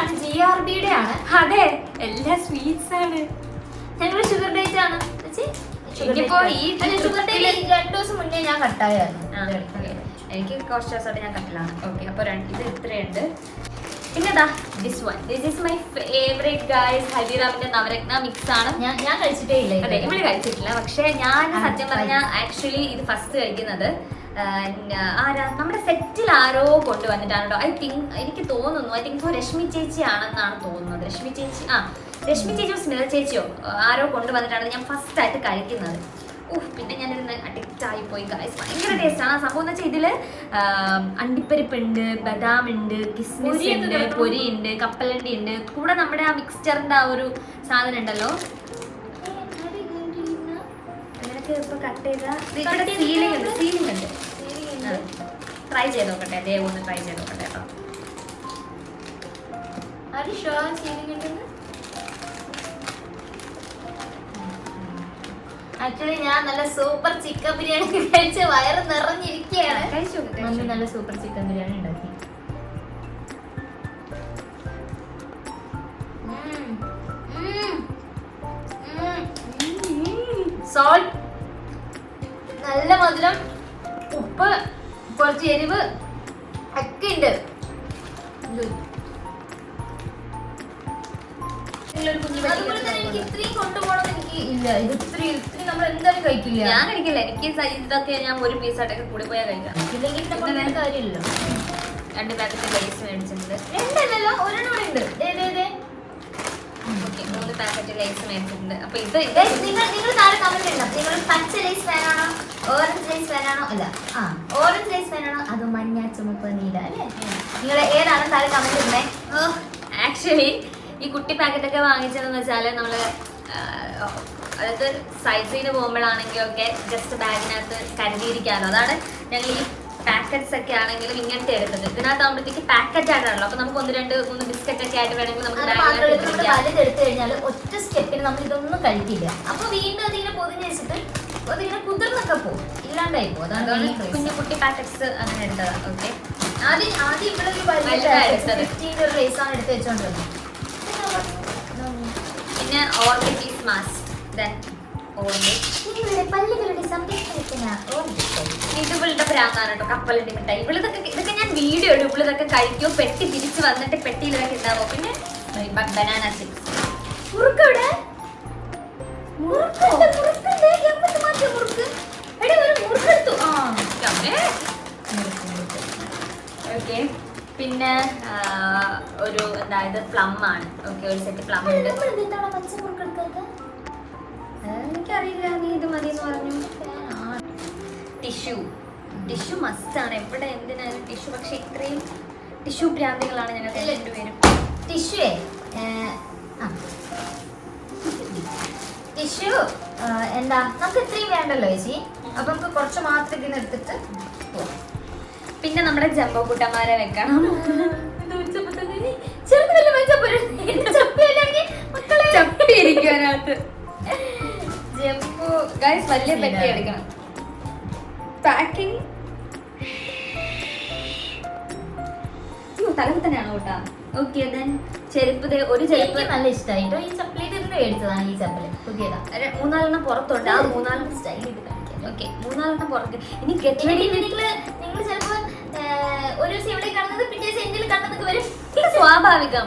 ആണ്, GRBയുടെ ആണ്. അതെ, എല്ലാ സ്വീറ്റ്സ് ആണ്. ഞങ്ങള് ഷുഗർ ഡേറ്റ് ആണ്. ഇനിയിപ്പോ ഈ ഷുഗർ ഡേറ്റ് 2 ദിവസം മുന്നേ ഞാൻ കട്ടായിരുന്നു. എനിക്ക് കുറച്ച് ദിവസമായിട്ട് ഞാൻ കട്ടിലാണ്. ഓക്കെ, അപ്പൊ ഇത് ഇത്രയുണ്ട്. പിന്നെ this is my favourite guys. ഹൽദിറാമിന്റെ നവരത്ന മിക്സ് ആണ്. ഞാൻ കഴിച്ചിട്ടേ ഇല്ല. അതെ, ഇവിടെ കഴിച്ചിട്ടില്ല. പക്ഷെ ഞാൻ സത്യം പറഞ്ഞാൽ ആക്ച്വലി ഇത് ഫസ്റ്റ് കഴിക്കുന്നത് നമ്മുടെ സെറ്റിൽ ആരോ കൊണ്ടുവന്നിട്ടാണ് കേട്ടോ. എനിക്ക് തോന്നുന്നു ഇപ്പോൾ രശ്മി ചേച്ചി ആണെന്നാണ് തോന്നുന്നത്. രശ്മി ചേച്ചിയോ സ്മിത ചേച്ചിയോ ആരോ കൊണ്ടുവന്നിട്ടാണ് ഞാൻ ഫസ്റ്റ് ആയിട്ട് കഴിക്കുന്നത്. പിന്നെ ഞാനിതിന് അഡിക്റ്റ് ആയിപ്പോയി ഗൈസ്. ഭയങ്കര ടേസ്റ്റാണ്. ആ സംഭവം എന്ന് വെച്ചാൽ ഇതിൽ അണ്ടിപ്പരിപ്പുണ്ട്, ബദാം ഉണ്ട്, കിസ്മിസ് ഉണ്ട്, പൊരി ഉണ്ട്, കപ്പലണ്ടി ഉണ്ട്, കൂടെ നമ്മുടെ ആ മിക്സ്ചറിന്റെ ആ ഒരു സാധനം ഉണ്ടല്ലോ. അങ്ങനെയൊക്കെ ഇപ്പൊ കട്ട് ചെയ്ത സീലിംഗ് ഉണ്ട്. ട്രൈ ചെയ്ത് നോക്കട്ടെ, അതേ ഒന്ന് ട്രൈ ചെയ്ത് നോക്കട്ടെ കേട്ടോ. ആക്ച്വലി ഞാൻ നല്ല സൂപ്പർ ചിക്കൻ ബിരിയാണി കഴിച്ച് വയറ് നിറഞ്ഞിരിക്കുകയാണ്. മമ്മി നല്ല സൂപ്പർ ചിക്കൻ ബിരിയാണി ഉണ്ടാക്കി. സോൾട്ട്, നല്ല മധുരം, ഉപ്പ്, കുറച്ച് എരിവ് ഒക്കെ ഉണ്ട്. അതുപോലെ തന്നെ എനിക്ക് ഇത്രയും കൊണ്ടുപോകണം എനിക്ക് ഇല്ല. ഇത് ഇത്രയും നമ്മൾ എന്തായാലും കഴിക്കില്ല. ഞാൻ കഴിക്കില്ല. എനിക്ക് ഇതൊക്കെ ഞാൻ ഒരു പീസായിട്ടൊക്കെ കൂടി പോയാൽ കഴിക്കാം. ഇല്ലെങ്കിൽ കാര്യമില്ലല്ലോ. 2 പാക്കറ്റ് ലൈസ് മേടിച്ചിട്ടുണ്ട്. 2 അല്ലല്ലോ, ഒരെണ്ണം കൂടെ ഉണ്ട്. 3 പാക്കറ്റ് ലൈസ് മേടിച്ചിട്ടുണ്ട്. അപ്പൊ നിങ്ങൾ താഴെ കമന്റ് ഇടണം. നിങ്ങൾ പച്ച ലൈസ് ഫാനാണോ, ഓറഞ്ച് ലൈസ് ഫാനാണോ? അല്ല, ഓറഞ്ച് ലൈസ് ഫാനാണോ അതോ മഞ്ഞ ചുമപ്പ് നീല അല്ലേ? നിങ്ങൾ ഏതാണ് താഴെ കമന്റ് ഇടണേ. ആക്ച്വലി ഈ കുട്ടി പാക്കറ്റ് ഒക്കെ വാങ്ങിച്ചതെന്ന് വെച്ചാല് നമ്മള് അതായത് സൈസിന് പോകുമ്പോഴാണെങ്കിലൊക്കെ ജസ്റ്റ് ബാഗിനകത്ത് കരുതിയിരിക്കാമല്ലോ. അതാണ് ഞങ്ങൾ ഈ പാക്കറ്റ്സ് ഒക്കെ ആണെങ്കിലും ഇങ്ങനത്തെ എടുക്കുന്നത്. ഇതിനകത്താകുമ്പോഴത്തേക്ക് പാക്കറ്റ് ആയിട്ടാണല്ലോ. അപ്പൊ നമുക്ക് 1, 2, 3 ബിസ്ക്കറ്റ് ഒക്കെ ആയിട്ട് വേണമെങ്കിൽ നമുക്ക് വലുതെടുത്തു കഴിഞ്ഞാൽ ഒറ്റ സ്റ്റെപ്പിന് നമ്മൾ ഇതൊന്നും കഴിക്കില്ല. അപ്പൊ വീണ്ടും അതിങ്ങനെ പൊതിഞ്ഞ് വെച്ചിട്ട് അതിങ്ങനെ കുതിർന്നൊക്കെ പോകും, ഇല്ലാണ്ടായി പോകും. അതാണ് കുഞ്ഞു കുട്ടി പാക്കറ്റ്സ് അങ്ങനെ എടുത്തതാണ്. ഓക്കെ, ആദ്യം ഇവിടെ ഒരു വലിയ റേസ് ആണ് എടുത്ത് വെച്ചോണ്ടിരുന്നത്. പിന്നെ ഓർബിറ്റീസ് മാസ്ക്, ദെൻ പല്ലുകളുടെ സംരക്ഷണത്തിന് ഇതുകളുടെ ഭ്രാന്താണ് കേട്ടോ. കപ്പലിന്റെ മിഠായി ഇതൊക്കെ ഞാൻ വീഡിയോ ഇടും. ഇവളിതൊക്കെ കഴിക്കും, പെട്ടി തിരിച്ച് വന്നിട്ട് പെട്ടിയിൽ ഇതൊക്കെ ഉണ്ടാവും. പിന്നെ ബനാന ചിപ്സ്, മുറുക്കവിടെ ഓക്കെ. പിന്നെ ഒരു എന്താ ഇത് പ്ലം ആണ്. ഓക്കെ, ഒരു സെറ്റ് പ്ലം ഉണ്ട്. എനിക്കറിയില്ല, നീ ഇത് മതി എന്ന് പറഞ്ഞു. ടിഷ്യൂ മസ്റ്റ് ആണ് എവിടെ എന്തിനായാലും ടിഷ്യൂ. പക്ഷെ ഇത്രയും ടിഷ്യൂ ഭ്രാന്തികളാണ് ഞങ്ങൾ രണ്ടുപേരും. ടിഷ്യൂ എന്താ നമുക്ക് ഇത്രയും വേണ്ടല്ലോ ചേച്ചി. അപ്പൊ നമുക്ക് കുറച്ച് മാത്രം ഇതിന് എടുത്തിട്ട് പിന്നെ നമ്മുടെ ജംബോ കുട്ടന്മാരെ വെക്കണം. ചപ്പിയിരിക്കാനകത്ത് ജംബോ ഗൈസ് വലിയ പെട്ടി എടുക്കണം. പാക്കിംഗ് തലവ് തന്നെയാണോ കേട്ടാ? ഓക്കെ, ദെൻ ചെരുപ്പ്. ഒരു ചെരുപ്പ് നല്ല ഇഷ്ടമായിട്ടോ. ഈ ചപ്പലേറ്റ് ഇരുന്ന് മേടിച്ചതാണ്. ഈ ചപ്പല് പുതിയതാ. 3-4 പുറത്തുണ്ട്. ആ 3-4 സ്റ്റൈൽ ചെയ്ത് കാണിക്കാം. ഓക്കെ, 3-4 പുറത്ത്. ഇനി ഗെറ്റ് റെഡി. നിങ്ങൾ ചിലപ്പോ ഒരു ദിവസം ഇവിടെ കാണുന്നത് പിറ്റേ ദിവസം എന്തെങ്കിലും കാണുന്നതൊക്കെ വരും. സ്വാഭാവികം.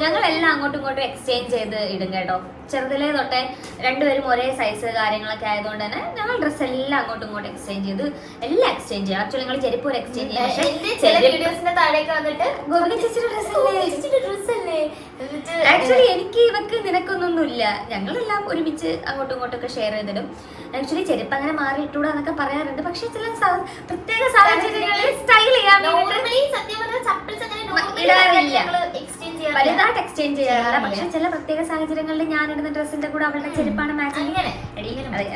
ഞങ്ങളെല്ലാം അങ്ങോട്ടും ഇങ്ങോട്ടും എക്സ്ചേഞ്ച് ചെയ്ത് ഇടും കേട്ടോ. ചെറുതിലേ തൊട്ടേ രണ്ടുപേരും ഒരേ സൈസ് കാര്യങ്ങളൊക്കെ ആയതുകൊണ്ട് തന്നെ ഞങ്ങൾ ഡ്രസ്സ് എല്ലാം അങ്ങോട്ടും ഇങ്ങോട്ടും എക്സ്ചേഞ്ച് ചെയ്ത് എല്ലാം എക്സ്ചേഞ്ച് ചെയ്യും. ആക്ച്വലി ഞങ്ങൾ ചെരുപ്പ് ഒരു എക്സ്ചേഞ്ച് ചെയ്യും. ആക്ച്വലി എനിക്ക് ഇവക്ക് നിനക്കൊന്നൊന്നുമില്ല. ഞങ്ങളെല്ലാം ഒരുമിച്ച് അങ്ങോട്ടും ഇങ്ങോട്ടും ഒക്കെ ഷെയർ ചെയ്തിടും. ആക്ച്വലി ചെരുപ്പ് അങ്ങനെ മാറി ഇട്ടൂടാ എന്നൊക്കെ പറയാറുണ്ട്. പക്ഷെ ചില പ്രത്യേക സാഹചര്യങ്ങളിൽ സ്റ്റൈൽ ചെയ്യാൻ വലുതായിട്ട് എക്സ്ചേഞ്ച് ചെയ്യാറില്ല. പക്ഷെ ചില പ്രത്യേക സാഹചര്യങ്ങളിൽ ഞാൻ ഇടുന്ന ഡ്രസ്സിന്റെ കൂടെ അവളുടെ ചെരുപ്പാണ് മാച്ചിങ്.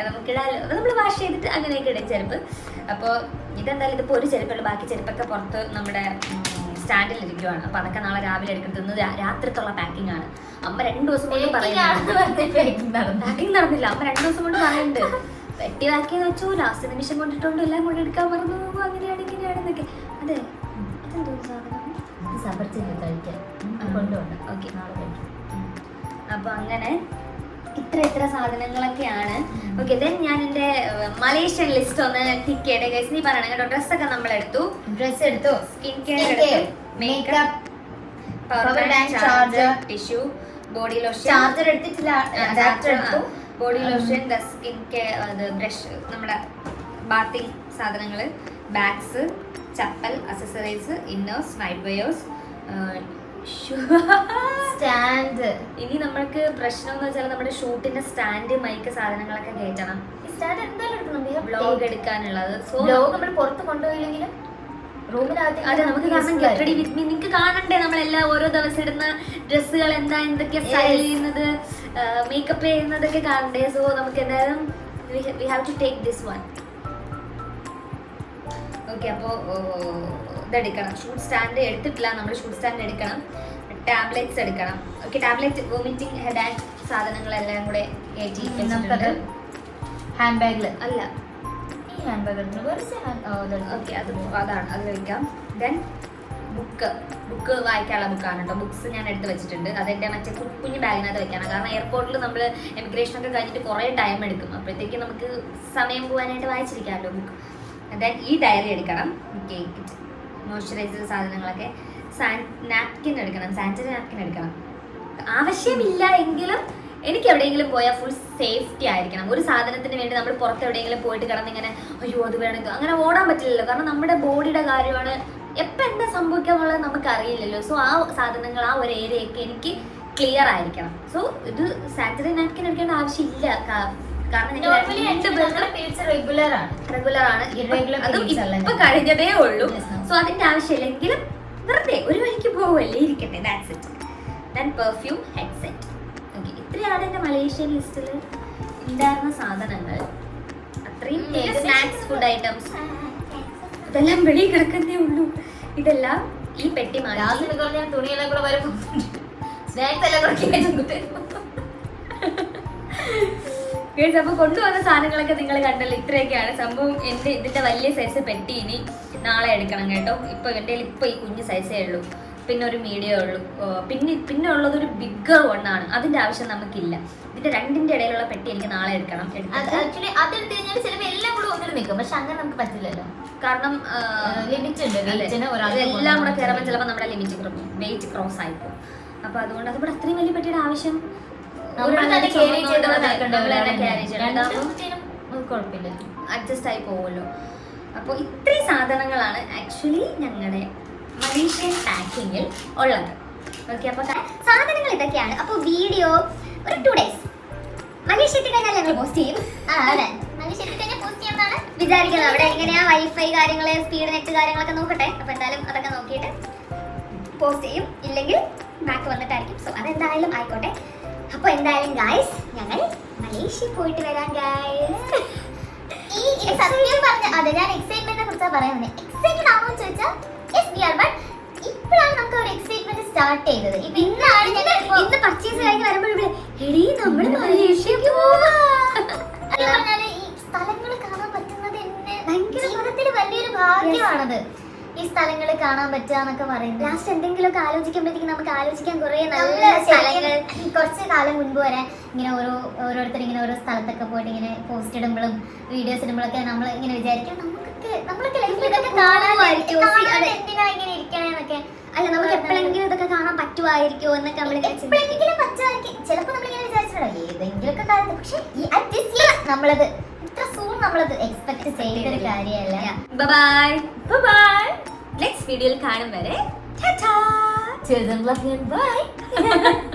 നമുക്ക് ഇടാലോ, നമ്മൾ വാഷ് ചെയ്തിട്ട് അങ്ങനെയൊക്കെ ഇടും ചെരുപ്പ്. അപ്പോൾ ഇതെന്തായാലും ഇതിപ്പോൾ ഒരു ചെരുപ്പുള്ളൂ. ബാക്കി ചെരുപ്പൊക്കെ പുറത്ത് നമ്മുടെ സ്റ്റാൻഡിൽ ഇരിക്കുവാണ്. അപ്പൊ അതൊക്കെ നാളെ രാവിലെ എടുക്കുന്നത്. രാത്രിത്തുള്ള പാക്കിംഗ് ആണ്. അമ്മ 2 ദിവസം കൊണ്ട് പറയുന്നുണ്ട്. പാക്കിംഗ് നടന്നില്ല. അമ്മ 2 ദിവസം കൊണ്ട് പറയുന്നുണ്ട്. വെട്ടി വാക്കിയെന്ന് വെച്ചു ലാസ്റ്റ് നിമിഷം കൊണ്ടിട്ടുണ്ട്. എല്ലാം കൊണ്ട് എടുക്കാൻ മറന്നു പോകും. അങ്ങനെയാണ് ഇങ്ങനെയാണെന്നൊക്കെ. അതെ, ഇതെന്തോ സാധനം കൊണ്ടുപോകണം. ഓക്കെ, നാളെ കഴിക്കും. അപ്പൊ അങ്ങനെ ഇത്ര സാധനങ്ങളൊക്കെയാണ്. ഓക്കെ, ദെൻ ഞാൻ എന്റെ മലേഷ്യൻ ലിസ്റ്റ് ഒന്ന് ടിക്ക് ചെയ്യട്ടെ ഗൈസ്. നീ പറയണം കേട്ടോ. ഡ്രസ്സൊക്കെ നമ്മൾ എടുത്തു. സ്കിൻ കെയർ എടുത്തു, makeup, power bank, charger, tissue, body lotion. Charger എടുത്തിട്ടില്ല. Body lotion, skin care, brush, നമ്മുടെ ബാത്തിങ് സാധനങ്ങൾ, bags, chappal, accessories, inners, night wears, stand. ഇനി നമ്മൾക്ക് പ്രശ്നം എന്ന് വെച്ചാൽ നമ്മുടെ ഷൂട്ടിന്റെ സ്റ്റാൻഡ്, മൈക്ക് സാധനങ്ങളൊക്കെ കയറ്റണം. സ്റ്റാൻഡ് എന്തായാലും എടുക്കണം. വ്ലോഗ് എടുക്കാനുള്ളത്. സോ നമ്മൾ പുറത്ത് കൊണ്ടുപോയില്ലെങ്കിലും റൂമിനകത്ത് അതെ, നമുക്ക് കാരണം ഗെറ്റ് റെഡി വിത്ത് മീ. നിങ്ങൾക്ക് കാണണ്ടേ നമ്മളെല്ലാം ഓരോ ദിവസം ഇടുന്ന ഡ്രസ്സുകൾ എന്താ, എന്തൊക്കെയാ സ്റ്റൈൽ ചെയ്യുന്നത്, മേക്കപ്പ് ചെയ്യുന്നതൊക്കെ കാണണ്ടേ. സോ നമുക്ക് എന്തായാലും we have to take this one. Okay, അപ്പോൾ ഇതെടുക്കണം. ഷൂട്ട് സ്റ്റാൻഡ് എടുത്തിട്ടില്ല നമ്മൾ. ഷൂട്ട് സ്റ്റാൻഡ് എടുക്കണം. ടാബ്ലറ്റ്സ് എടുക്കണം. Okay, tablet, vomiting, head and സാധനങ്ങളെല്ലാം കൂടെ കയറ്റി വെച്ചിട്ടുണ്ട്. ഹാൻഡ് ബാഗിൽ അല്ല, ഈ ഹാൻഡ് ബാഗ് ഓക്കെ, അതാണ്, അത് കഴിക്കാം. ദെൻ ബുക്ക് വായിക്കാനുള്ള ബുക്കാണ് കേട്ടോ. ബുക്സ് ഞാൻ എടുത്ത് വെച്ചിട്ടുണ്ട്. അതെൻ്റെ മറ്റേ കുഞ്ഞു ബാഗിനകത്ത് വെക്കാണ്. കാരണം എയർപോർട്ടിൽ നമ്മൾ എമിഗ്രേഷനൊക്കെ കഴിഞ്ഞിട്ട് കുറേ ടൈം എടുക്കും. അപ്പോഴത്തേക്ക് നമുക്ക് സമയം പോകാനായിട്ട് വായിച്ചിരിക്കാമല്ലോ ബുക്ക്. ദെൻ ഈ ഡയറി എടുക്കണം. കേക്ക്, മോയ്സ്ചറൈസർ സാധനങ്ങളൊക്കെ, നാപ്കിൻ എടുക്കണം, സാനിറ്ററി നാപ്കിൻ എടുക്കണം. ആവശ്യമില്ല എങ്കിലും എനിക്ക് എവിടെയെങ്കിലും പോയാൽ ഫുൾ സേഫ്റ്റി ആയിരിക്കണം. ഒരു സാധനത്തിന് വേണ്ടി നമ്മൾ പുറത്ത് എവിടെയെങ്കിലും പോയിട്ട് കിടന്നിങ്ങനെ അയ്യോ അത് വേണമെങ്കിൽ അങ്ങനെ ഓടാൻ പറ്റില്ലല്ലോ. കാരണം നമ്മുടെ ബോഡിയുടെ കാര്യമാണ്. എപ്പോൾ എന്താ സംഭവിക്കാന്നുള്ളത് നമുക്ക് അറിയില്ലല്ലോ. സോ ആ സാധനങ്ങൾ, ആ ഒരു ഏരിയയൊക്കെ എനിക്ക് ക്ലിയർ ആയിരിക്കണം. സോ ഇത് സാനിറ്ററി നാപ്കിൻ എടുക്കേണ്ട ആവശ്യമില്ല. കാരണം റെഗുലർ ആണ്, ഇപ്പൊ കഴിഞ്ഞതേ ഉള്ളൂ. സോ അതിന്റെ ആവശ്യമില്ലെങ്കിലും വെറുതെ ഒരു വഴിക്ക് പോവല്ലേ, ഇരിക്കട്ടെ. That's it. Then perfume, headset. Okay, ഇത്രയാണ് എന്റെ മലേഷ്യൻ ലിസ്റ്റിൽ ഉണ്ടായിരുന്ന സാധനങ്ങൾ. അത്രയും സ്നാക്സ്, ഫുഡ് ഐറ്റംസ് ഇതെല്ലാം വെളിയിൽ കിടക്കുന്നേ ഉള്ളൂ. ഇതെല്ലാം ഈ പെട്ടി മാറ്റി തുണിയെല്ലാം കൂടെ വരുമ്പോ സ്നാക്സ് എല്ലാം കൂടെ. അപ്പൊ കൊണ്ടുവന്ന സാധനങ്ങളൊക്കെ നിങ്ങൾ കണ്ടല്ലോ. ഇത്രയൊക്കെയാണ് സംഭവം. എന്റെ ഇതിന്റെ വലിയ സൈസ് പെട്ടി ഇനി നാളെ എടുക്കണം കേട്ടോ. ഇപ്പൊ എന്റെ ഇപ്പൊ ഈ കുഞ്ഞു സൈസേ ഉള്ളൂ. പിന്നെ ഒരു മീഡിയം ഉള്ളൂ. പിന്നെ ഉള്ളത് ഒരു ബിഗ്ഗർ വണ്ണാണ്. അതിന്റെ ആവശ്യം നമുക്കില്ല. ഇതിന്റെ രണ്ടിന്റെ ഇടയിലുള്ള പെട്ടി എനിക്ക് നാളെ എടുക്കണം. ആക്ച്വലി അതെടുത്ത് കഴിഞ്ഞാൽ ചിലപ്പോൾ എല്ലാം കൂടെ ഒന്നിട്ട് നിൽക്കും. പക്ഷെ അങ്ങനെ നമുക്ക് പറ്റില്ലല്ലോ. കാരണം ലിമിറ്റ് ഉണ്ട്. എല്ലാം കൂടെ കയറുമ്പോൾ ചിലപ്പോൾ നമ്മുടെ വെയിറ്റ് ക്രോസ് ആയിപ്പോ. അപ്പൊ അതുകൊണ്ട് അതിവിടെ അത്രയും വലിയ പെട്ടിയുടെ ആവശ്യം അഡ്ജസ്റ്റ് ആയി പോവുമല്ലോ. അപ്പോൾ ഇത്രയും സാധനങ്ങളാണ് ആക്ച്വലി ഞങ്ങളുടെ മലേഷ്യൻ പാക്കിങ്ങിൽ ഉള്ളത്. ഓക്കെ, അപ്പോൾ സാധനങ്ങൾ ഇതൊക്കെയാണ്. അപ്പോൾ വീഡിയോ ഒരു 2 days മലേഷ്യ എത്തി കഴിഞ്ഞാൽ ഞങ്ങൾ പോസ്റ്റ് ചെയ്യും. അതെ, മലേഷ്യ എത്തി കഴിഞ്ഞാൽ പോസ്റ്റ് ചെയ്യുന്നതാണ് വിചാരിക്കുന്നത്. അവിടെ എങ്ങനെയാ വൈഫൈ കാര്യങ്ങള്, സ്പീഡ് നെറ്റ് കാര്യങ്ങളൊക്കെ നോക്കട്ടെ. അപ്പോൾ എന്തായാലും അതൊക്കെ നോക്കിയിട്ട് പോസ്റ്റ് ചെയ്യും. ഇല്ലെങ്കിൽ ബാക്ക് വന്നിട്ടായിരിക്കും. സോ അതെന്തായാലും ആയിക്കോട്ടെ. അപ്പോൾ എന്തായാലും ഗായ്സ് ഞങ്ങൾ മലേഷ്യ പോയിട്ട് വരാം ഗായ്സ്. ഈ സത്യം പറഞ്ഞ അതെ, ഞാൻ എക്സൈറ്റ്മെന്റിനെ കുറിച്ചാണ് പറയുന്നത്. എക്സൈറ്റഡ് ആണോ എന്ന് ചോദിച്ചാൽ യെസ് വി ആർ, ബട്ട് ഇപ്പോഴാണ് നമുക്ക് ഒരു എക്സൈറ്റ്മെന്റ് സ്റ്റാർട്ട് ചെയ്തത്. ഇപ്പൊ ഇന്നാണ് ഞങ്ങൾ ഇന്ന് പർച്ചേസ് കഴിഞ്ഞ് വരുമ്പോഴും എടീ നമ്മൾ മലേഷ്യക്ക് പോവാ പറഞ്ഞാല് ഈ സ്ഥലങ്ങൾ കാണാൻ പറ്റുന്നത് എന്നെ ഭയങ്കര ജീവിതത്തിൽ വലിയൊരു ഭാഗ്യമാണത്. ഈ സ്ഥലങ്ങൾ കാണാൻ പറ്റുക എന്നൊക്കെ പറയുന്നത് ലാസ്റ്റ് എന്തെങ്കിലുമൊക്കെ ആലോചിക്കുമ്പോഴത്തേക്കും നമുക്ക് ആലോചിക്കാൻ കുറേ നല്ല സ്ഥലങ്ങൾ. കുറച്ച് കാലം മുൻപ് വരെ ഇങ്ങനെ ഓരോരുത്തർ ഇങ്ങനെ ഓരോ സ്ഥലത്തൊക്കെ പോയിട്ട് ഇങ്ങനെ പോസ്റ്റ് ഇടുമ്പോഴും വീഡിയോസ് ഇടുമ്പോഴൊക്കെ നമ്മൾ ഇങ്ങനെ വിചാരിക്കും നമ്മളൊക്കെ ലൈഫിൽ ഇതൊക്കെ കാണാമായിരിക്കും, എന്തിനാ ഇങ്ങനെ ഇരിക്കണേന്നൊക്കെ. അല്ല, നമുക്ക് എപ്പോഴെങ്കിലും ഇതൊക്കെ കാണാൻ പറ്റുമായിരിക്കുമോ എന്നൊക്കെ എപ്പോഴെങ്കിലും പറ്റുമായിരിക്കും. ചിലപ്പോൾ നമ്മളിങ്ങനെ വിചാരിച്ചിട്ടുണ്ടോ ഏതെങ്കിലുമൊക്കെ കാലത്ത്. പക്ഷെ നമ്മളത് ഇത്ര സൂൺ നമ്മളത് എക്സ്പെക്ട് ചെയ്തൊരു കാര്യമല്ല. ബൈ ബൈ, നെക്സ്റ്റ് വീഡിയോയിൽ കാണും വരെ. Children love you and bye.